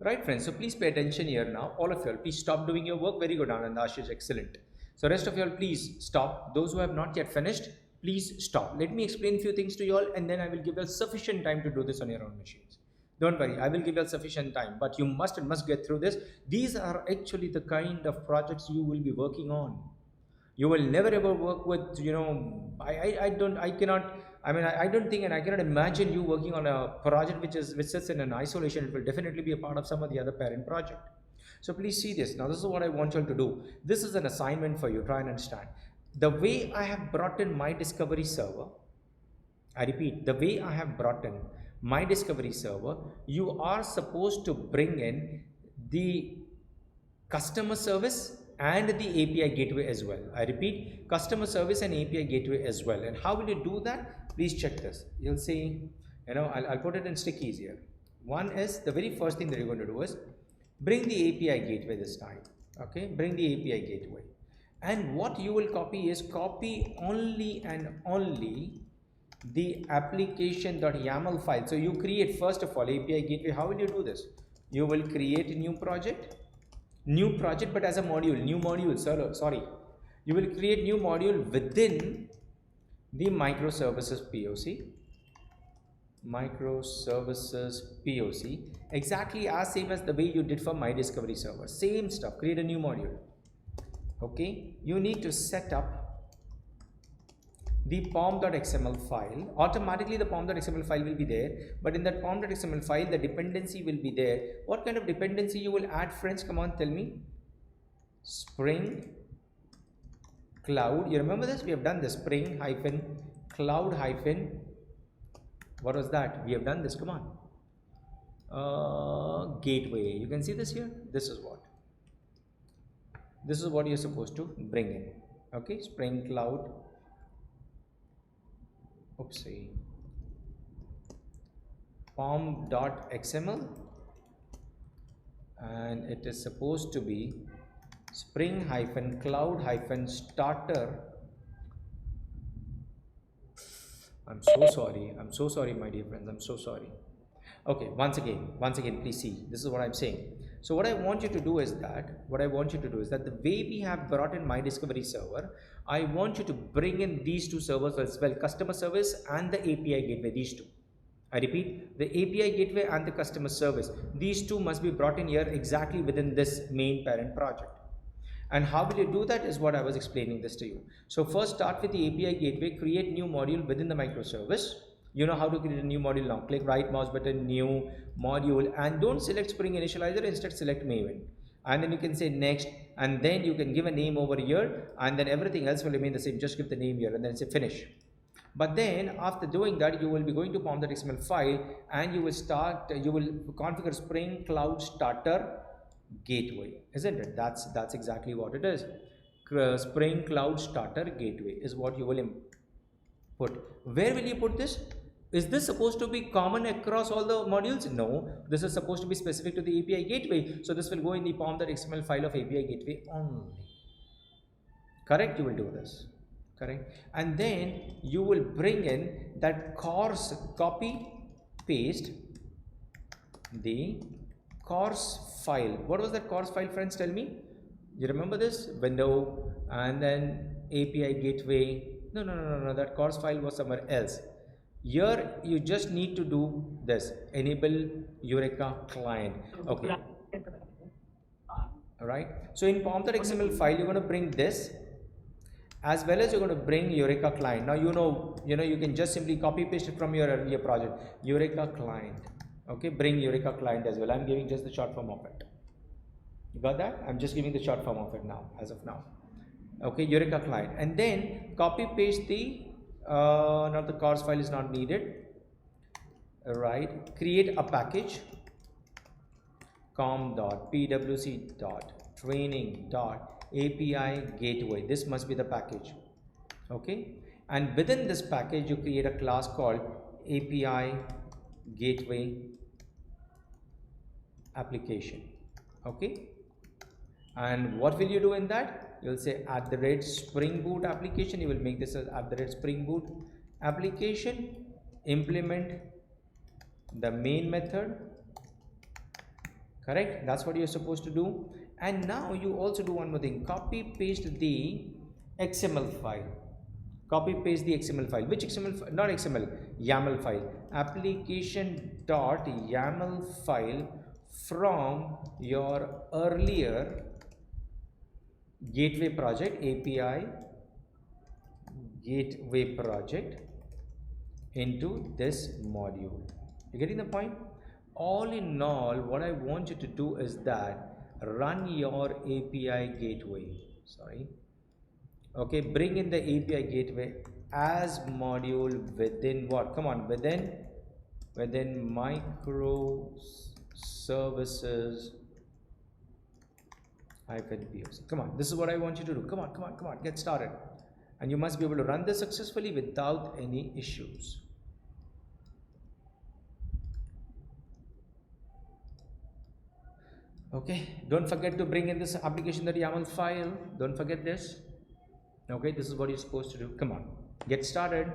Right, friends, so please pay attention here now. All of you all, please stop doing your work. Very good, Anand, Ashish, excellent. So rest of you all, please stop. Those who have not yet finished, please stop. Let me explain a few things to you all, and then I will give you sufficient time to do this on your own machines. Don't worry, I will give you sufficient time, but you must get through this. These are actually the kind of projects you will be working on. You will never ever work with, I don't think and I cannot imagine you working on a project which sits in an isolation. It will definitely be a part of some of the other parent project. So please see this. Now this is what I want you all to do. This is an assignment for you. Try and understand. The way I have brought in my discovery server, I repeat, the way I have brought in my discovery server, you are supposed to bring in the customer service and the API gateway as well. I repeat, customer service and API gateway as well. And how will you do that? Please check this. You'll see, I'll put it in stickies here. One is, the very first thing that you're going to do is bring the API gateway this time. Okay, bring the API gateway. And what you will copy is copy only and only the application.yaml file. So you create, first of all, API gateway. How will you do this? You will create a new project, but as a module, new module, sorry. You will create new module within the microservices POC, exactly as same as the way you did for my discovery server. Same stuff, create a new module. Okay, you need to set up the pom.xml file. Automatically the pom.xml file will be there, but in that pom.xml file the dependency will be there. What kind of dependency you will add, friends? Come on, tell me. Spring cloud. You remember this? We have done this. Spring hyphen cloud hyphen, what was that? We have done this. Come on. Gateway. You can see this here. This is what you're supposed to bring in. Okay, spring cloud, oopsie, pom.xml, and it is supposed to be spring hyphen cloud hyphen starter. I'm so sorry, my dear friends. I'm so sorry. Okay, once again, please see. This is what I'm saying. So what I want you to do is that, the way we have brought in my discovery server, I want you to bring in these two servers as well, customer service and the API gateway, these two. I repeat, the API gateway and the customer service, these two must be brought in here exactly within this main parent project. And how will you do that is what I was explaining this to you. So first start with the API gateway, create new module within the microservice. You know how to create a new module now. Click right mouse button, new module, and don't select Spring Initializer, instead select Maven. And then you can say next, and then you can give a name over here, and then everything else will remain the same. Just give the name here and then say finish. But then after doing that, you will be going to pom.xml file and you will configure Spring Cloud Starter Gateway, isn't it? That's exactly what it is. Spring Cloud Starter Gateway is what you will input. Where will you put this? Is this supposed to be common across all the modules? No, this is supposed to be specific to the API gateway. So this will go in the pom.xml file of API gateway only. Correct? You will do this. Correct? And then you will bring in that course, copy, paste the course file. What was that course file, friends? Tell me. You remember this? Window and then API gateway. No. That course file was somewhere else. Here you just need to do this. Enable Eureka client. Okay. All right. So in pom.xml file, you're going to bring this, as well as you're going to bring Eureka client. Now you can just simply copy paste it from your earlier project. Eureka client. Okay, bring Eureka client as well. I'm giving just the short form of it. You got that? I'm just giving the short form of it now, as of now. Okay, Eureka client, and then copy paste the not the course file is not needed. All right, create a package com.pwc.training.api gateway. This must be the package. Okay, and within this package you create a class called API gateway application. Okay, and what will you do in that? You'll say @Spring Boot application. You will make this as @Spring Boot application, implement the main method. Correct? That's what you're supposed to do. And now you also do one more thing. Copy paste the XML file. Copy paste the XML file. Which XML file? Not XML, YAML file. Application.yaml file from your earlier gateway project, API gateway project, into this module. You getting the point? All in all, what I want you to do is that run your API gateway. Okay, bring in the API gateway as module within what? Come on, within microservices -POC. Come on, this is what I want you to do. Come on, get started. And you must be able to run this successfully without any issues. Okay, don't forget to bring in this application.yaml file. Don't forget this. Okay, this is what you're supposed to do. Come on, get started.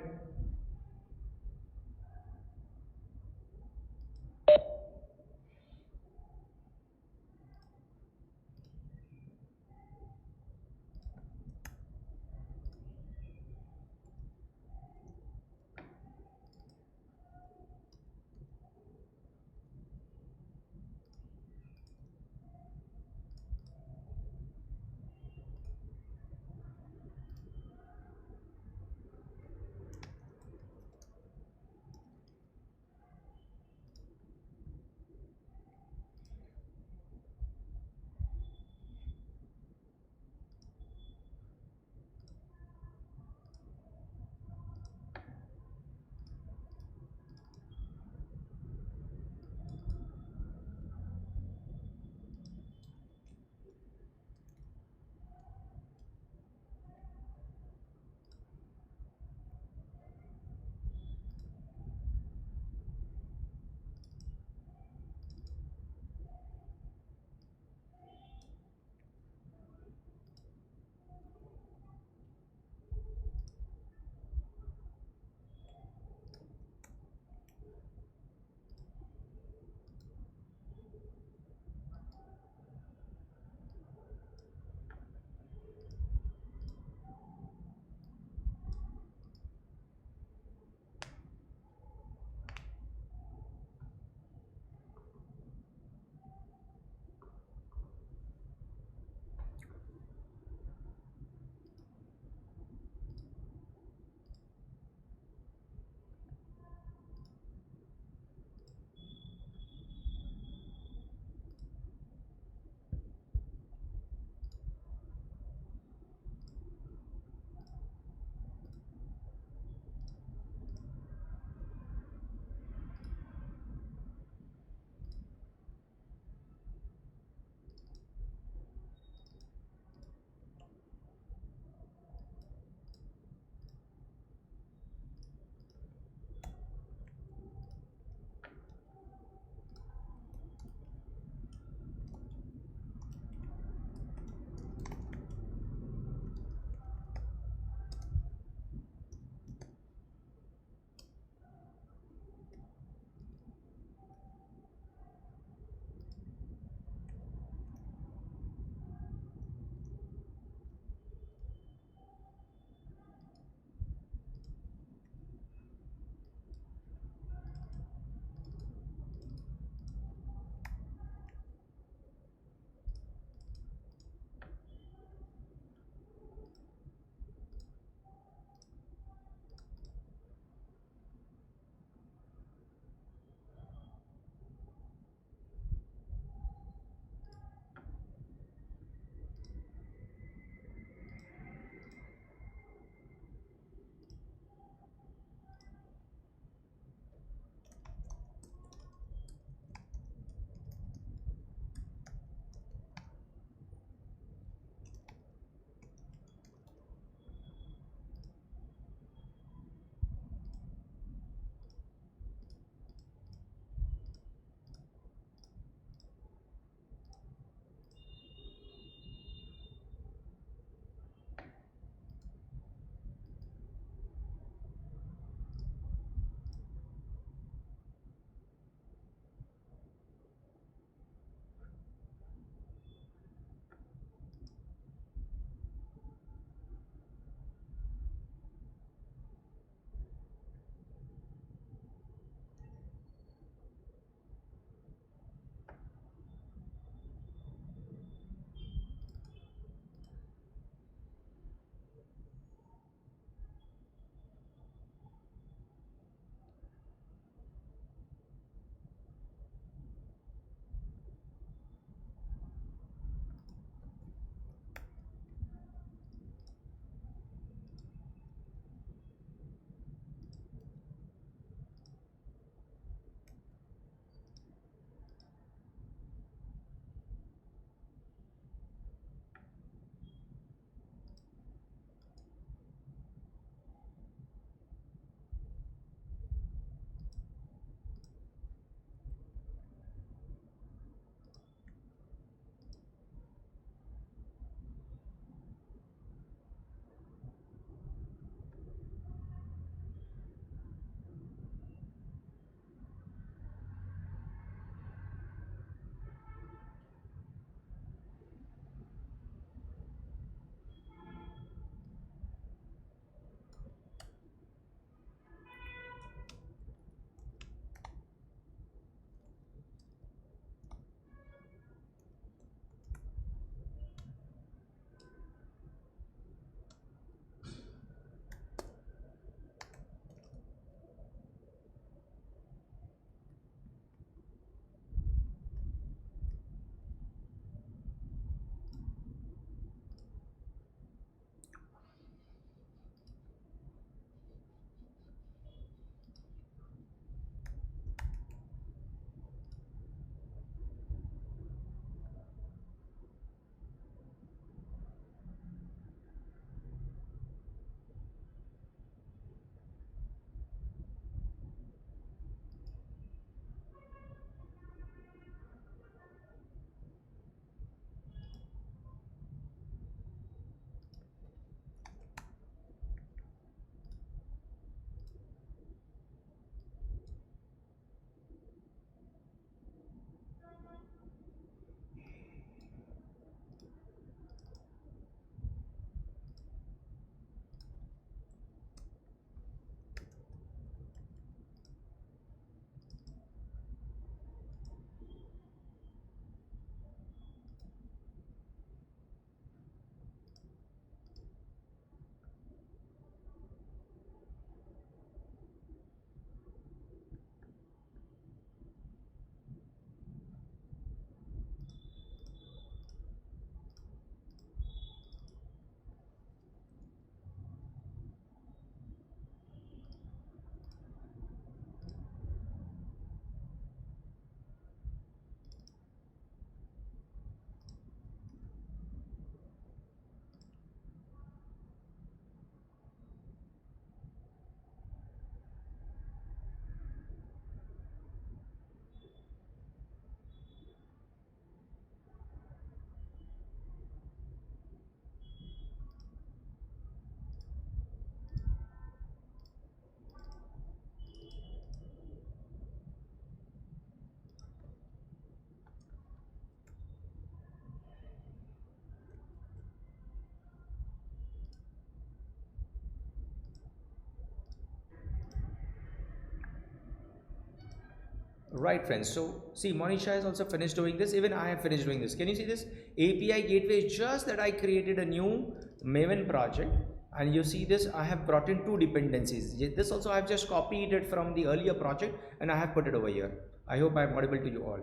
Right, friends. So see, Monisha has also finished doing this. Even I have finished doing this. Can you see this? API gateway is just that I created a new Maven project, and you see this. I have brought in two dependencies. This also I have just copied it from the earlier project, and I have put it over here. I hope I am audible to you all.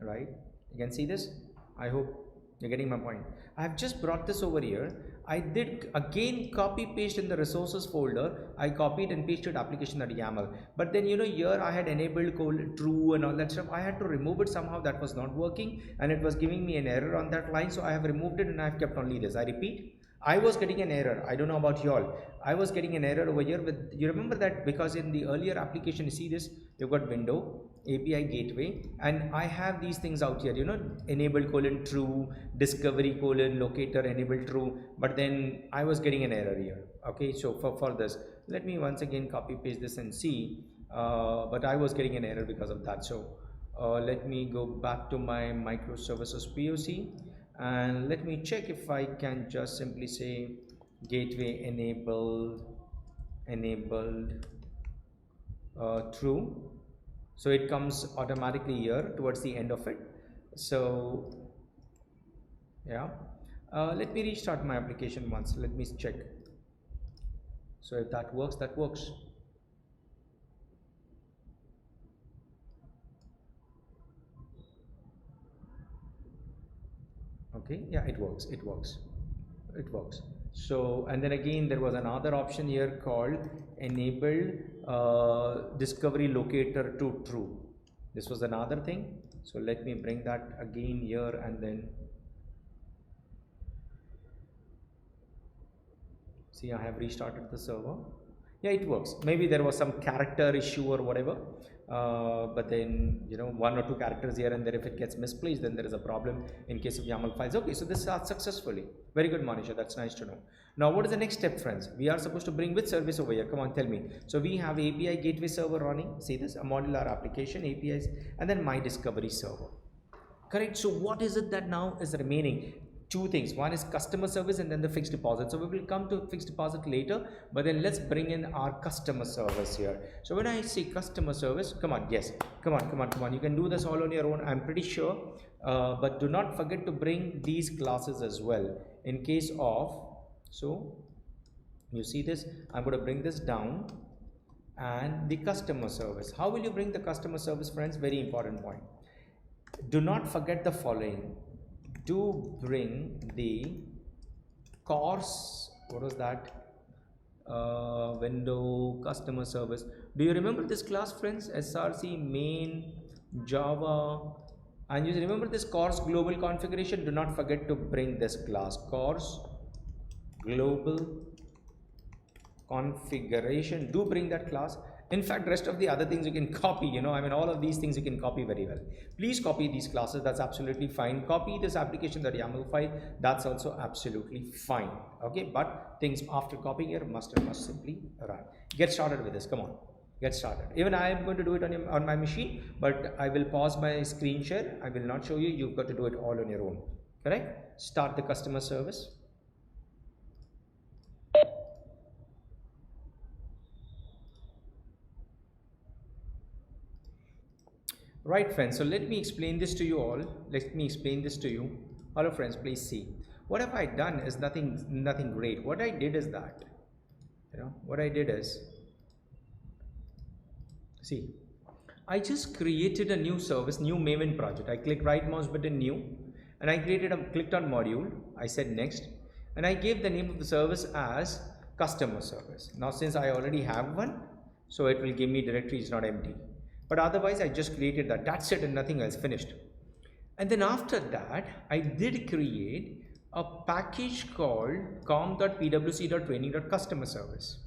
Right? You can see this. I hope you're getting my point. I have just brought this over here. I did again copy paste in the resources folder. I copied and pasted application.yaml. But then here I had enabled true and all that stuff. I had to remove it somehow. That was not working, and it was giving me an error on that line. So I have removed it and I have kept only this. I repeat, I was getting an error. I don't know about y'all. I was getting an error over here with, you remember that, because in the earlier application, you see this, you've got window, API gateway, and I have these things out here, enabled true, discovery locator enabled true, but then I was getting an error here. Okay, so for this, let me once again copy paste this and see, but I was getting an error because of that. So let me go back to my microservices POC. And let me check if I can just simply say gateway enabled true. So it comes automatically here towards the end of it. So yeah, let me restart my application once. Let me check. So if that works, that works. Okay, yeah, it works. So, and then again there was another option here called enabled discovery locator to true. This was another thing. So let me bring that again here, and then see, I have restarted the server. Yeah, it works. Maybe there was some character issue or whatever, but then one or two characters here and there, if it gets misplaced, then there is a problem in case of YAML files. Okay, so this starts successfully. Very good, Monisha, that's nice to know. Now what is the next step, friends? We are supposed to bring which service over here? Come on, tell me. So we have API gateway server running. See this, a modular application, APIs, and then my discovery server. Correct. So what is it that now is remaining? Two things. One is customer service and then the fixed deposit. So we will come to fixed deposit later, but then let's bring in our customer service here. So when I say customer service, come on, yes, come on. You can do this all on your own, I'm pretty sure, but do not forget to bring these classes as well in case of, so you see this, I'm going to bring this down, and the customer service. How will you bring the customer service, friends? Very important point. Do not forget the following. Do bring the course, what was that, window customer service. Do you remember this class, friends? src main java, and you remember this course global configuration. Do not forget to bring this class, course global configuration. Do bring that class. In fact, rest of the other things you can copy, all of these things you can copy very well. Please copy these classes, that's absolutely fine. Copy this application.yaml file, that's also absolutely fine. Okay, but things after copying here must simply run. Get started with this, come on, get started. Even I am going to do it on my machine, but I will pause my screen share. I will not show you, you've got to do it all on your own. Correct? Start the customer service. Right, friends, so let me explain this to you all. Hello friends, please see. What have I done is nothing great. What I did is that, see, I just created a new service, new Maven project. I clicked right mouse button, new, and I clicked on module. I said next, and I gave the name of the service as customer service. Now since I already have one, so it will give me directory is not empty. But otherwise I just created that, that's it, and nothing else, finished. And then after that I did create a package called com.pwc.training.customer service.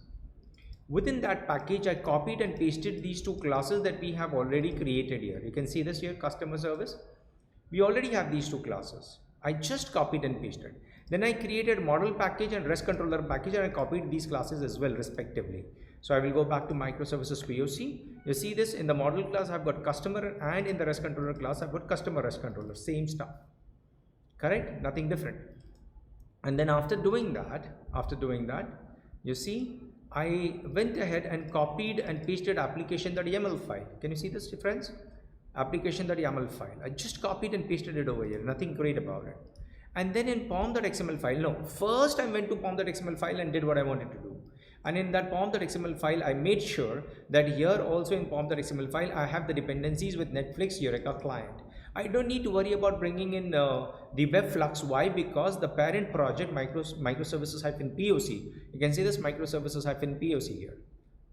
Within that package I copied and pasted these two classes that we have already created here. You can see this here, customer service. We already have these two classes. I just copied and pasted. Then I created model package and REST controller package, and I copied these classes as well respectively. So I will go back to microservices POC. You see this, in the model class I've got customer, and in the REST controller class I've got customer REST controller, same stuff. Correct? Nothing different. And then after doing that, you see, I went ahead and copied and pasted application.yaml file. Can you see this difference? Application.yaml file. I just copied and pasted it over here. Nothing great about it. And then in pom.xml file, no, first I went to pom.xml file and did what I wanted to do. And in that pom.xml file, I made sure that here also in pom.xml file, I have the dependencies with Netflix Eureka client. I don't need to worry about bringing in the web flux. Why? Because the parent project microservices-poc, you can see this microservices-poc here.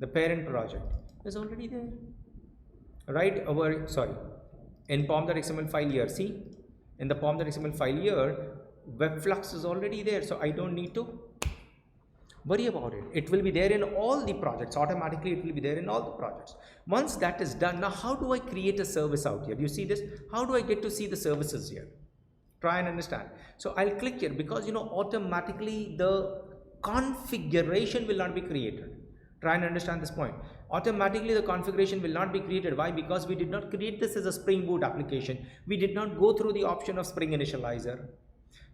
The parent project is already there, right? In pom.xml file here, see, in the pom.xml file here, web flux is already there, so I don't need to worry about it. It will be there in all the projects. Automatically it will be there in all the projects. Once that is done, now how do I create a service out here? You see this? How do I get to see the services here? Try and understand. So I'll click here because automatically the configuration will not be created. Try and understand this point. Automatically the configuration will not be created. Why? Because we did not create this as a Spring Boot application. We did not go through the option of Spring Initializer.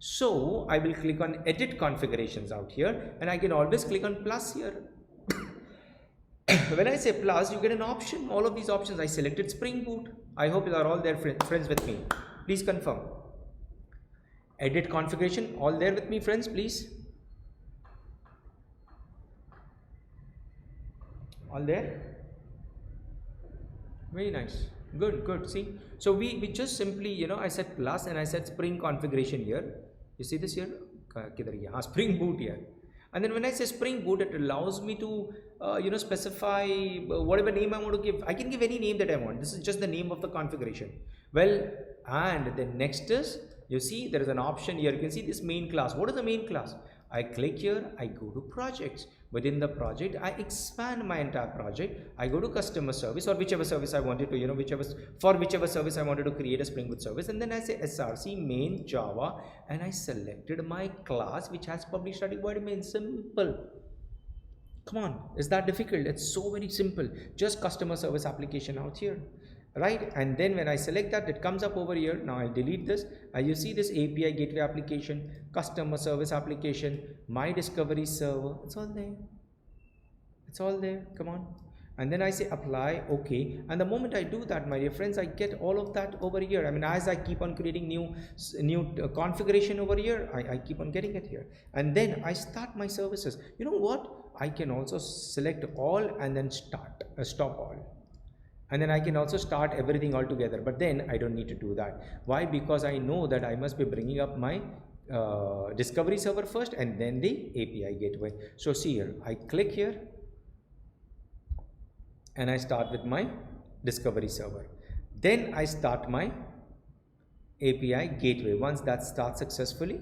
So I will click on edit configurations out here, and I can always click on plus here. When I say plus, you get an option. All of these options, I selected Spring Boot. I hope you are all there, friends, with me. Please confirm. Edit configuration, all there with me, friends, please. All there? Very nice. Good. See, so we just simply, I said plus and I said Spring configuration here. You see this here? Spring Boot here. And then when I say Spring Boot, it allows me to, specify whatever name I want to give. I can give any name that I want. This is just the name of the configuration. Well, and then next is, you see, there is an option here. You can see this main class. What is the main class? I click here, I go to projects. Within the project, I expand my entire project. I go to customer service or whichever service I wanted to, whichever service I wanted to create a Spring Boot service. And then I say src main Java, and I selected my class which has public static void main. Simple. Come on, is that difficult? It's so very simple. Just customer service application out here. Right, and then when I select that, it comes up over here. Now I'll delete this. You see this API gateway application, customer service application, my discovery server. It's all there. It's all there. Come on. And then I say apply, okay. And the moment I do that, my dear friends, I get all of that over here. I mean, as I keep on creating new configuration over here, I keep on getting it here. And then I start my services. You know what? I can also select all and then stop all. And then I can also start everything all together, but then I don't need to do that. Why? Because I know that I must be bringing up my discovery server first and then the API gateway. So see here, I click here and I start with my discovery server. Then I start my API gateway. Once that starts successfully,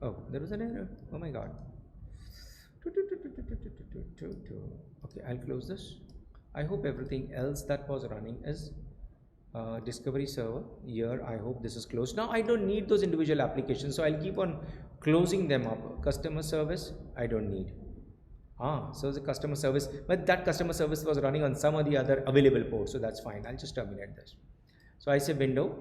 oh, there was an error. Oh my God. Okay, I'll close this. I hope everything else that was running is discovery server here. I hope this is closed. Now I don't need those individual applications, so I'll keep on closing them up. Customer service, I don't need. So the customer service, but that customer service was running on some of the other available ports, so that's fine. I'll just terminate this. So I say window,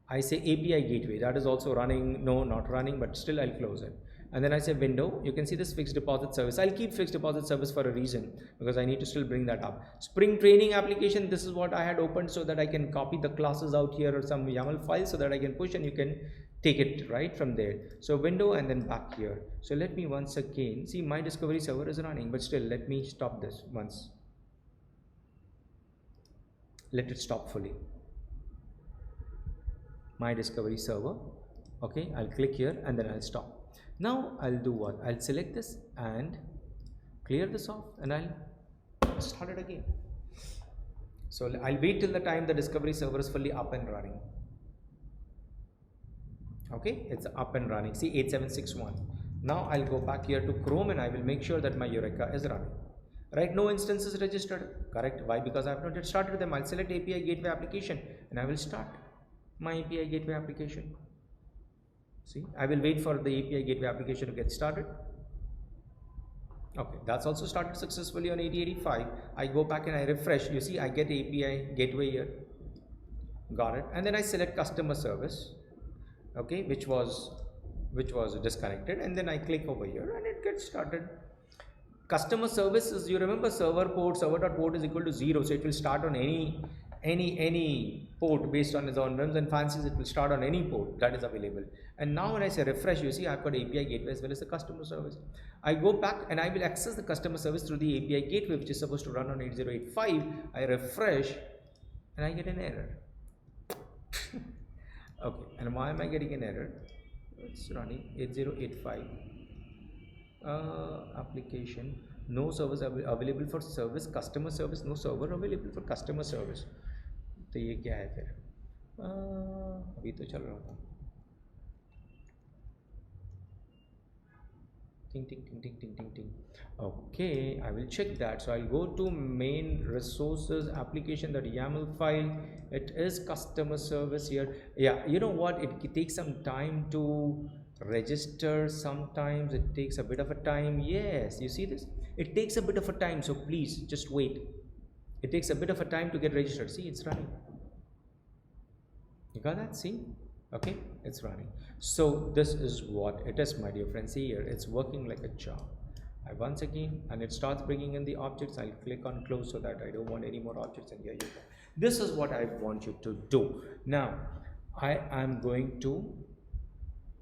I say API gateway, that is also running. No, not running, but still I'll close it. And then I say window, you can see this fixed deposit service. I'll keep fixed deposit service for a reason, because I need to still bring that up. Spring training application, this is what I had opened so that I can copy the classes out here or some YAML file so that I can push and you can take it right from there. So window and then back here. So let me once again, see my discovery server is running, but still let me stop this once. Let it stop fully. My discovery server. Okay, I'll click here and then I'll stop. Now I'll do what? I'll select this and clear this off and I'll start it again. So I'll wait till the time the discovery server is fully up and running. Okay, it's up and running. See 8761. Now I'll go back here to Chrome and I will make sure that my Eureka is running. Right, no instance is registered. Correct. Why? Because I have not yet started them. I'll select API gateway application and I will start my API gateway application. See, I will wait for the API gateway application to get started. Okay, that's also started successfully on 8085. I go back and I refresh. You see, I get API gateway here. Got it. And then I select customer service. Okay, which was disconnected, and then I click over here and it gets started. Customer services, you remember server port, server.port is equal to 0, so it will start on any port based on its own whims and fancies. It will start on any port that is available. And now when I say refresh, you see I've got API gateway as well as the customer service. I go back and I will access the customer service through the API gateway, which is supposed to run on 8085. I refresh and I get an error. Okay, and why am I getting an error? It's running 8085. Application, no service available for service, customer service, no server available for customer service. तो ये क्या है फिर? अभी तो चल रहा था. Ting ting ting ting ting ting ting. Okay, I will check that. So I'll go to main resources application, that YAML file. It is customer service here. Yeah, you know what? It takes some time to register. Sometimes it takes a bit of a time. Yes, you see this? It takes a bit of a time. So please just wait. It takes a bit of a time to get registered. See, it's running. You got that? See? Okay, it's running. So this is what it is, my dear friends. See here, it's working like a charm. I once again, and it starts bringing in the objects. I'll click on close so that I don't want any more objects, and here you go. This is what I want you to do. Now I am going to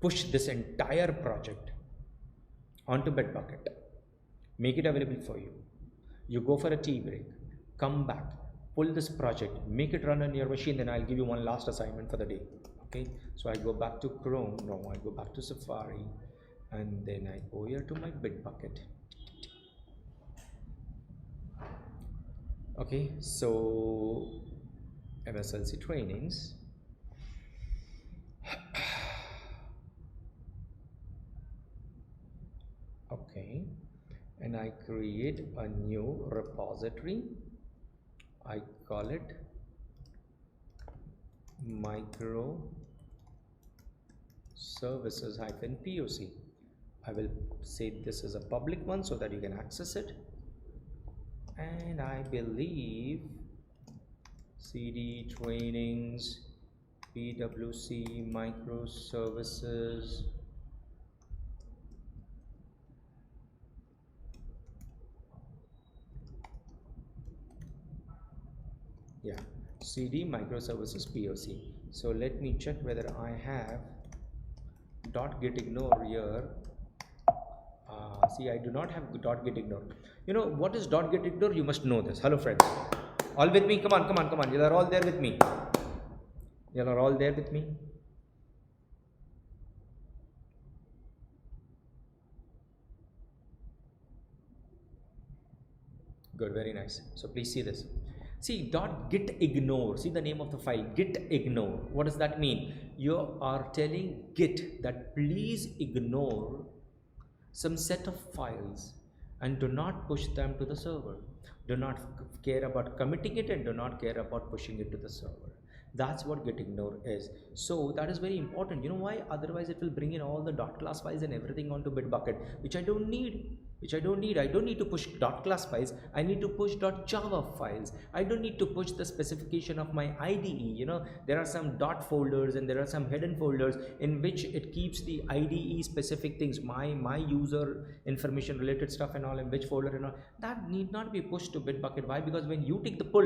push this entire project onto Bitbucket, make it available for you. You go for a tea break, come back, pull this project, make it run on your machine, then I'll give you one last assignment for the day. Okay, so I go back to Chrome, no, I go back to Safari, and then I go here to my Bitbucket. Okay, so MSLC trainings. Okay, and I create a new repository. I call it micro services -POC. I will say this is a public one so that you can access it, and I believe CD trainings PWC microservices. Yeah, CD microservices POC. So let me check whether I have .git ignore here. See, I do not have .git ignore. You know what is .git ignore? You must know this. Hello friends, all with me? Come on, come on, come on. You are all there with me. You are all there with me. Good, very nice. So please see this. See, .git ignore, see the name of the file, git ignore. What does that mean? You are telling Git that please ignore some set of files and do not push them to the server. Do not care about committing it and do not care about pushing it to the server. That's what git ignore is. So that is very important. You know why? Otherwise it will bring in all the .class files and everything onto Bitbucket, which I don't need. I don't need to push .class files. I need to push .java files. I don't need to push the specification of my IDE. You know, there are some folders and there are some hidden folders in which it keeps the IDE specific things, my user information related stuff and all, in which folder and all. That need not be pushed to Bitbucket. Why? Because when you take the pull,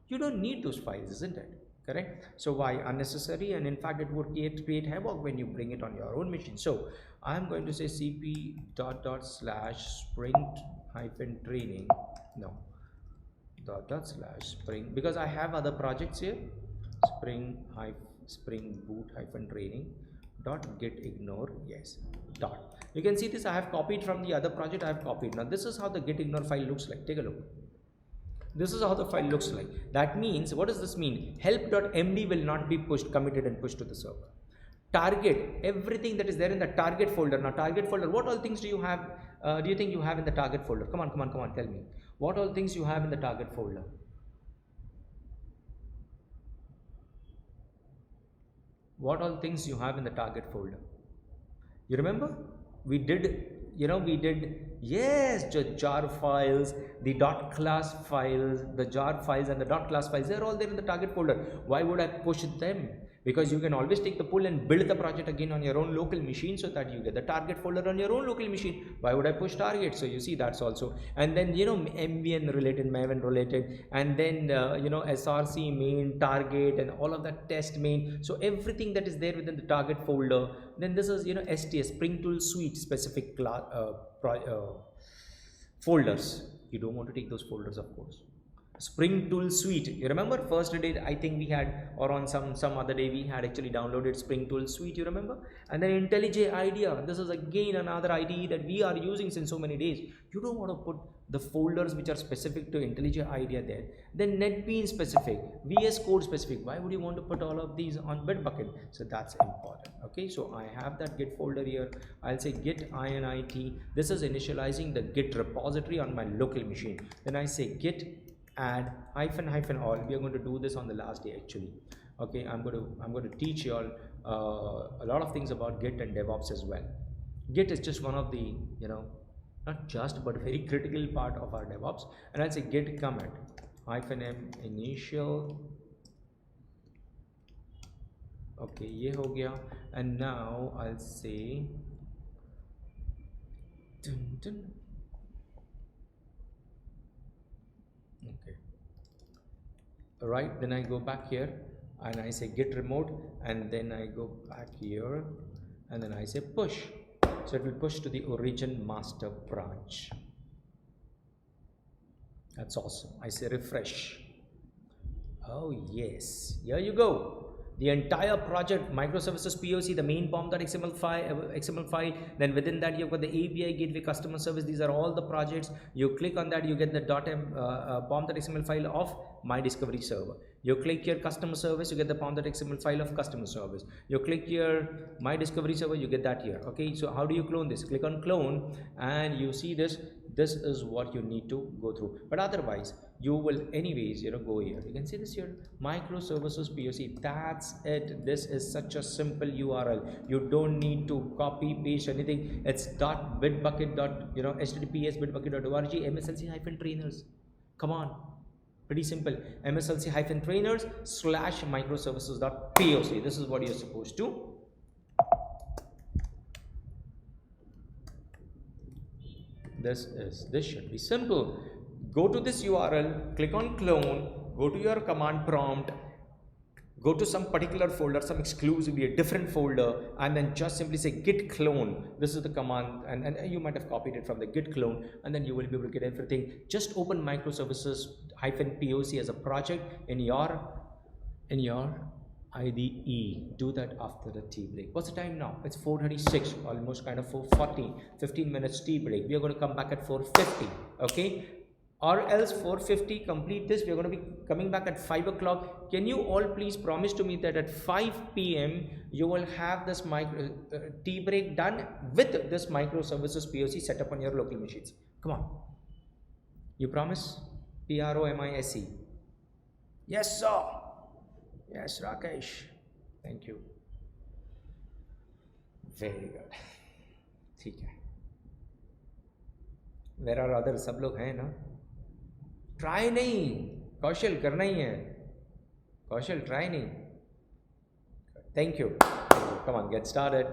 you don't need those files, isn't it? Correct? So why unnecessary? And in fact it would create havoc when you bring it on your own machine. So I'm going to say cp /spring-training, no, /spring, because I have other projects here, spring boot-training .git ignore, yes, dot. You can see this, I have copied from the other project. I have copied. Now this is how the git ignore file looks like. Take a look. This is how the file looks like. That means, what does this mean? Help.md will not be committed and pushed to the server. Target, everything that is there in the target folder. Now target folder, what all things do you have, do you think you have in the target folder? Come on, tell me. What all things you have in the target folder? What all things you have in the target folder? You remember? We did, yes, jar files, the .class files, the jar files and the .class files, they're all there in the target folder. Why would I push them? because you can always take the pull and build the project again on your own local machine so that you get the target folder on your own local machine. Why would I push target? So you see, that's also, and then MVN related, Maven related, and then SRC main, target, and all of that test main. So everything that is there within the target folder. Then this is STS, Spring Tool Suite specific class folders. You don't want to take those folders, of course. Spring Tool Suite, you remember first day I think we had, or on some other day we had actually downloaded Spring Tool Suite, you remember? And then IntelliJ IDEA, this is again another IDE that we are using since so many days. You don't want to put the folders which are specific to IntelliJ IDEA there. Then NetBeans specific, VS Code specific. Why would you want to put all of these on Bitbucket? So that's important. Okay, so I have that Git folder here. I'll say git init. This is initializing the Git repository on my local machine. Then I say git add --all. We are going to do this on the last day actually. Okay, I'm going to teach you all a lot of things about Git and DevOps as well. Git is just one of the not just but very critical part of our DevOps. And I'll say git commit -m initial. Okay, ye ho gaya. And now I'll say dun, dun. Okay, all right, then I go back here and I say git remote, and then I go back here and then I say push. So it will push to the origin master branch. That's awesome. I say refresh. Oh yes, here you go. The entire project, microservices POC, the main XML file, then within that you've got the API gateway, customer service. These are all the projects. You click on that, you get the .pom.xml file of my discovery server. You click here customer service, you get the pom.xml file of customer service. You click here my discovery server, you get that here. Okay, so how do you clone this? Click on clone and you see this. This is what you need to go through, but otherwise you will anyways go here. You can see this here, microservices POC. That's it. This is such a simple URL. You don't need to copy paste anything. It's .bitbucket. https bitbucket.org mslc-trainers. Come on, pretty simple. mslc-trainers /microservices.poc. This is what you're supposed to. This should be simple. Go to this URL, click on clone, go to your command prompt, go to some particular folder, some exclusively a different folder, and then just simply say git clone. This is the command, and you might have copied it from the git clone, and then you will be able to get everything. Just open microservices-poc as a project in your IDE. Do that after the tea break. What's the time now? It's 4:36, almost kind of 4:40. 15 minutes tea break. We are going to come back at 4:50. Okay, or else 4:50 complete this. We are going to be coming back at 5 o'clock. Can you all please promise to me that at 5 p.m. you will have this tea break done with this microservices POC set up on your local machines? Come on, you promise? PROMISE. Yes sir. Yes, Rakesh. Thank you. Very good. ठीक है. Where are others? सब लोग हैं ना? Try नहीं. कौशल करना ही है. कौशल try नहीं. Thank you. Come on, get started.